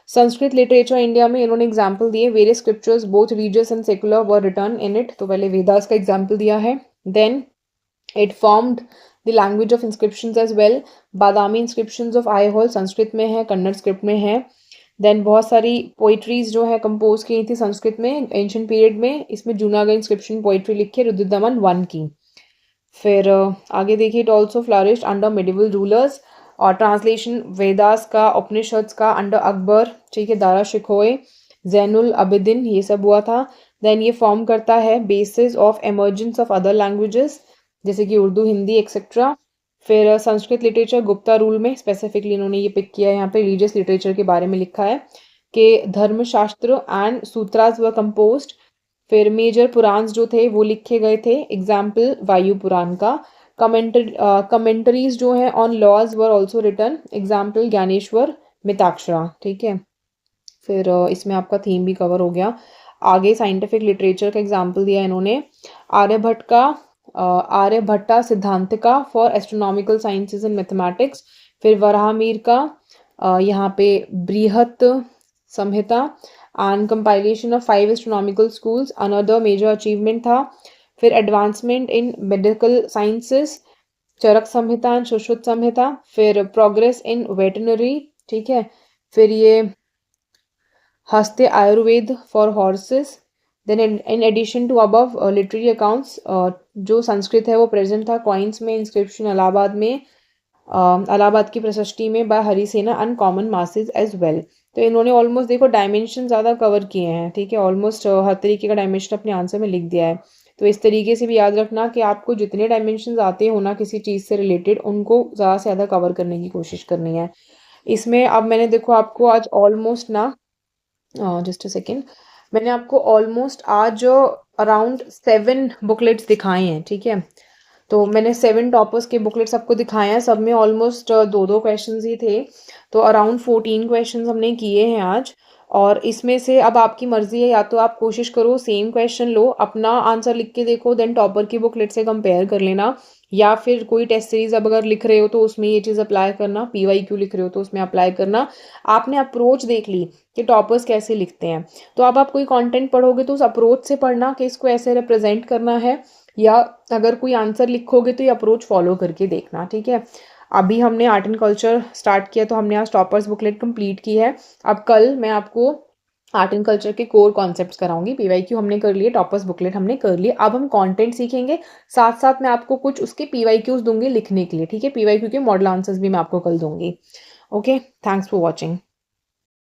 संस्कृत लिटरेचर इंडिया में इन्होंने एग्जाम्पल दिए, various scriptures both religious and secular were written in it, तो पहले वेदास का एग्जाम्पल दिया है। Then it formed the language of inscriptions as well. Badami inscriptions of Aihole Sanskrit में है, कन्नड़ स्क्रिप्ट में है। देन बहुत सारी पोइट्रीज जो है कंपोज की थी संस्कृत में एंशिएंट पीरियड में, इसमें जूनागढ़ इंस्क्रिप्शन पोइट्री लिखी है रुद्रदमन 1 की। फिर आगे देखिए it also flourished under medieval rulers, और ट्रांसलेशन वेदास का उपनिषद्स का अंडर अकबर, ठीक है, दारा शिकोह, जैनुल अबिदिन, ये सब हुआ था। देन ये फॉर्म करता है basis of emergence of other languages जैसे कि उर्दू, हिंदी एक्सेट्रा। फिर संस्कृत लिटरेचर गुप्ता रूल में स्पेसिफिकली इन्होंने ये पिक किया है, यहाँ पे रिलीजियस लिटरेचर के बारे में लिखा है कि धर्मशास्त्र एंड सूत्रास वर कंपोज्ड। फिर मेजर पुराण जो थे वो लिखे गए थे, एग्जाम्पल वायु पुराण का। कमेंटरीज जो हैं on laws were also written, example Dnyaneshwar Mitakshara. ठीक है, फिर इसमें आपका थीम भी कवर हो गया। आगे साइंटिफिक लिटरेचर का एग्जाम्पल दिया इन्होंने, आर्यभट्ट का Aryabhata Siddhantika for astronomical sciences and mathematics. फिर वराहमिहिर का यहाँ पे Brihat Samhita and compilation of 5 astronomical schools another major achievement था। फिर advancement in medical sciences, Charaka Samhita and Sushruta Samhita. फिर प्रोग्रेस इन वेटनरी, ठीक है, फिर ये Hastyayurveda for horses. Then in addition to above literary accounts, जो संस्कृत है वो प्रेजेंट था कॉइन्स में, इंस्क्रिप्शन इलाहाबाद में, इलाहाबाद की प्रशस्ति में by Harisena and common masses as well. तो इन्होंने ऑलमोस्ट देखो डायमेंशन ज़्यादा कवर किए हैं, ठीक है, ऑलमोस्ट हर तरीके का डायमेंशन अपने आंसर में लिख दिया है। तो इस तरीके से भी याद रखना कि आपको जितने डायमेंशन आते हो ना किसी चीज़ से रिलेटेड, उनको ज़्यादा से ज़्यादा कवर करने की कोशिश करनी है। इसमें अब मैंने देखो आपको आज ऑलमोस्ट ना, जस्ट अ सेकेंड, मैंने आपको ऑलमोस्ट आज अराउंड 7 बुकलेट्स दिखाए हैं, ठीक है। तो मैंने 7 टॉपर्स के बुकलेट्स आपको दिखाए हैं, सब में ऑलमोस्ट दो दो क्वेश्चंस ही थे। तो अराउंड 14 क्वेश्चंस हमने किए हैं आज। और इसमें से अब आपकी मर्जी है, या तो आप कोशिश करो सेम क्वेश्चन लो, अपना आंसर लिख के देखो, देन टॉपर की बुकलेट से कंपेयर कर लेना, या फिर कोई टेस्ट सीरीज अब अगर लिख रहे हो तो उसमें ये चीज़ अप्लाई करना, PYQ लिख रहे हो तो उसमें अप्लाई करना। आपने अप्रोच देख ली कि टॉपर्स कैसे लिखते हैं, तो अब आप कोई कंटेंट पढ़ोगे तो उस अप्रोच से पढ़ना कि इसको ऐसे रिप्रेजेंट करना है, या अगर कोई आंसर लिखोगे तो ये अप्रोच फॉलो करके देखना, ठीक है। अभी हमने आर्ट एंड कल्चर स्टार्ट किया, तो हमने आज टॉपर्स बुकलेट कंप्लीट की है। अब कल मैं आपको आर्ट एंड कल्चर के कोर कॉन्सेप्ट्स कराऊंगी। PYQ हमने कर लिए, टॉपर्स बुकलेट हमने कर लिए, अब हम कंटेंट सीखेंगे। साथ साथ मैं आपको कुछ उसके PYQs दूंगी लिखने के लिए, ठीक है। PYQ के मॉडल आंसर्स भी मैं आपको कल दूंगी। Okay, thanks for watching.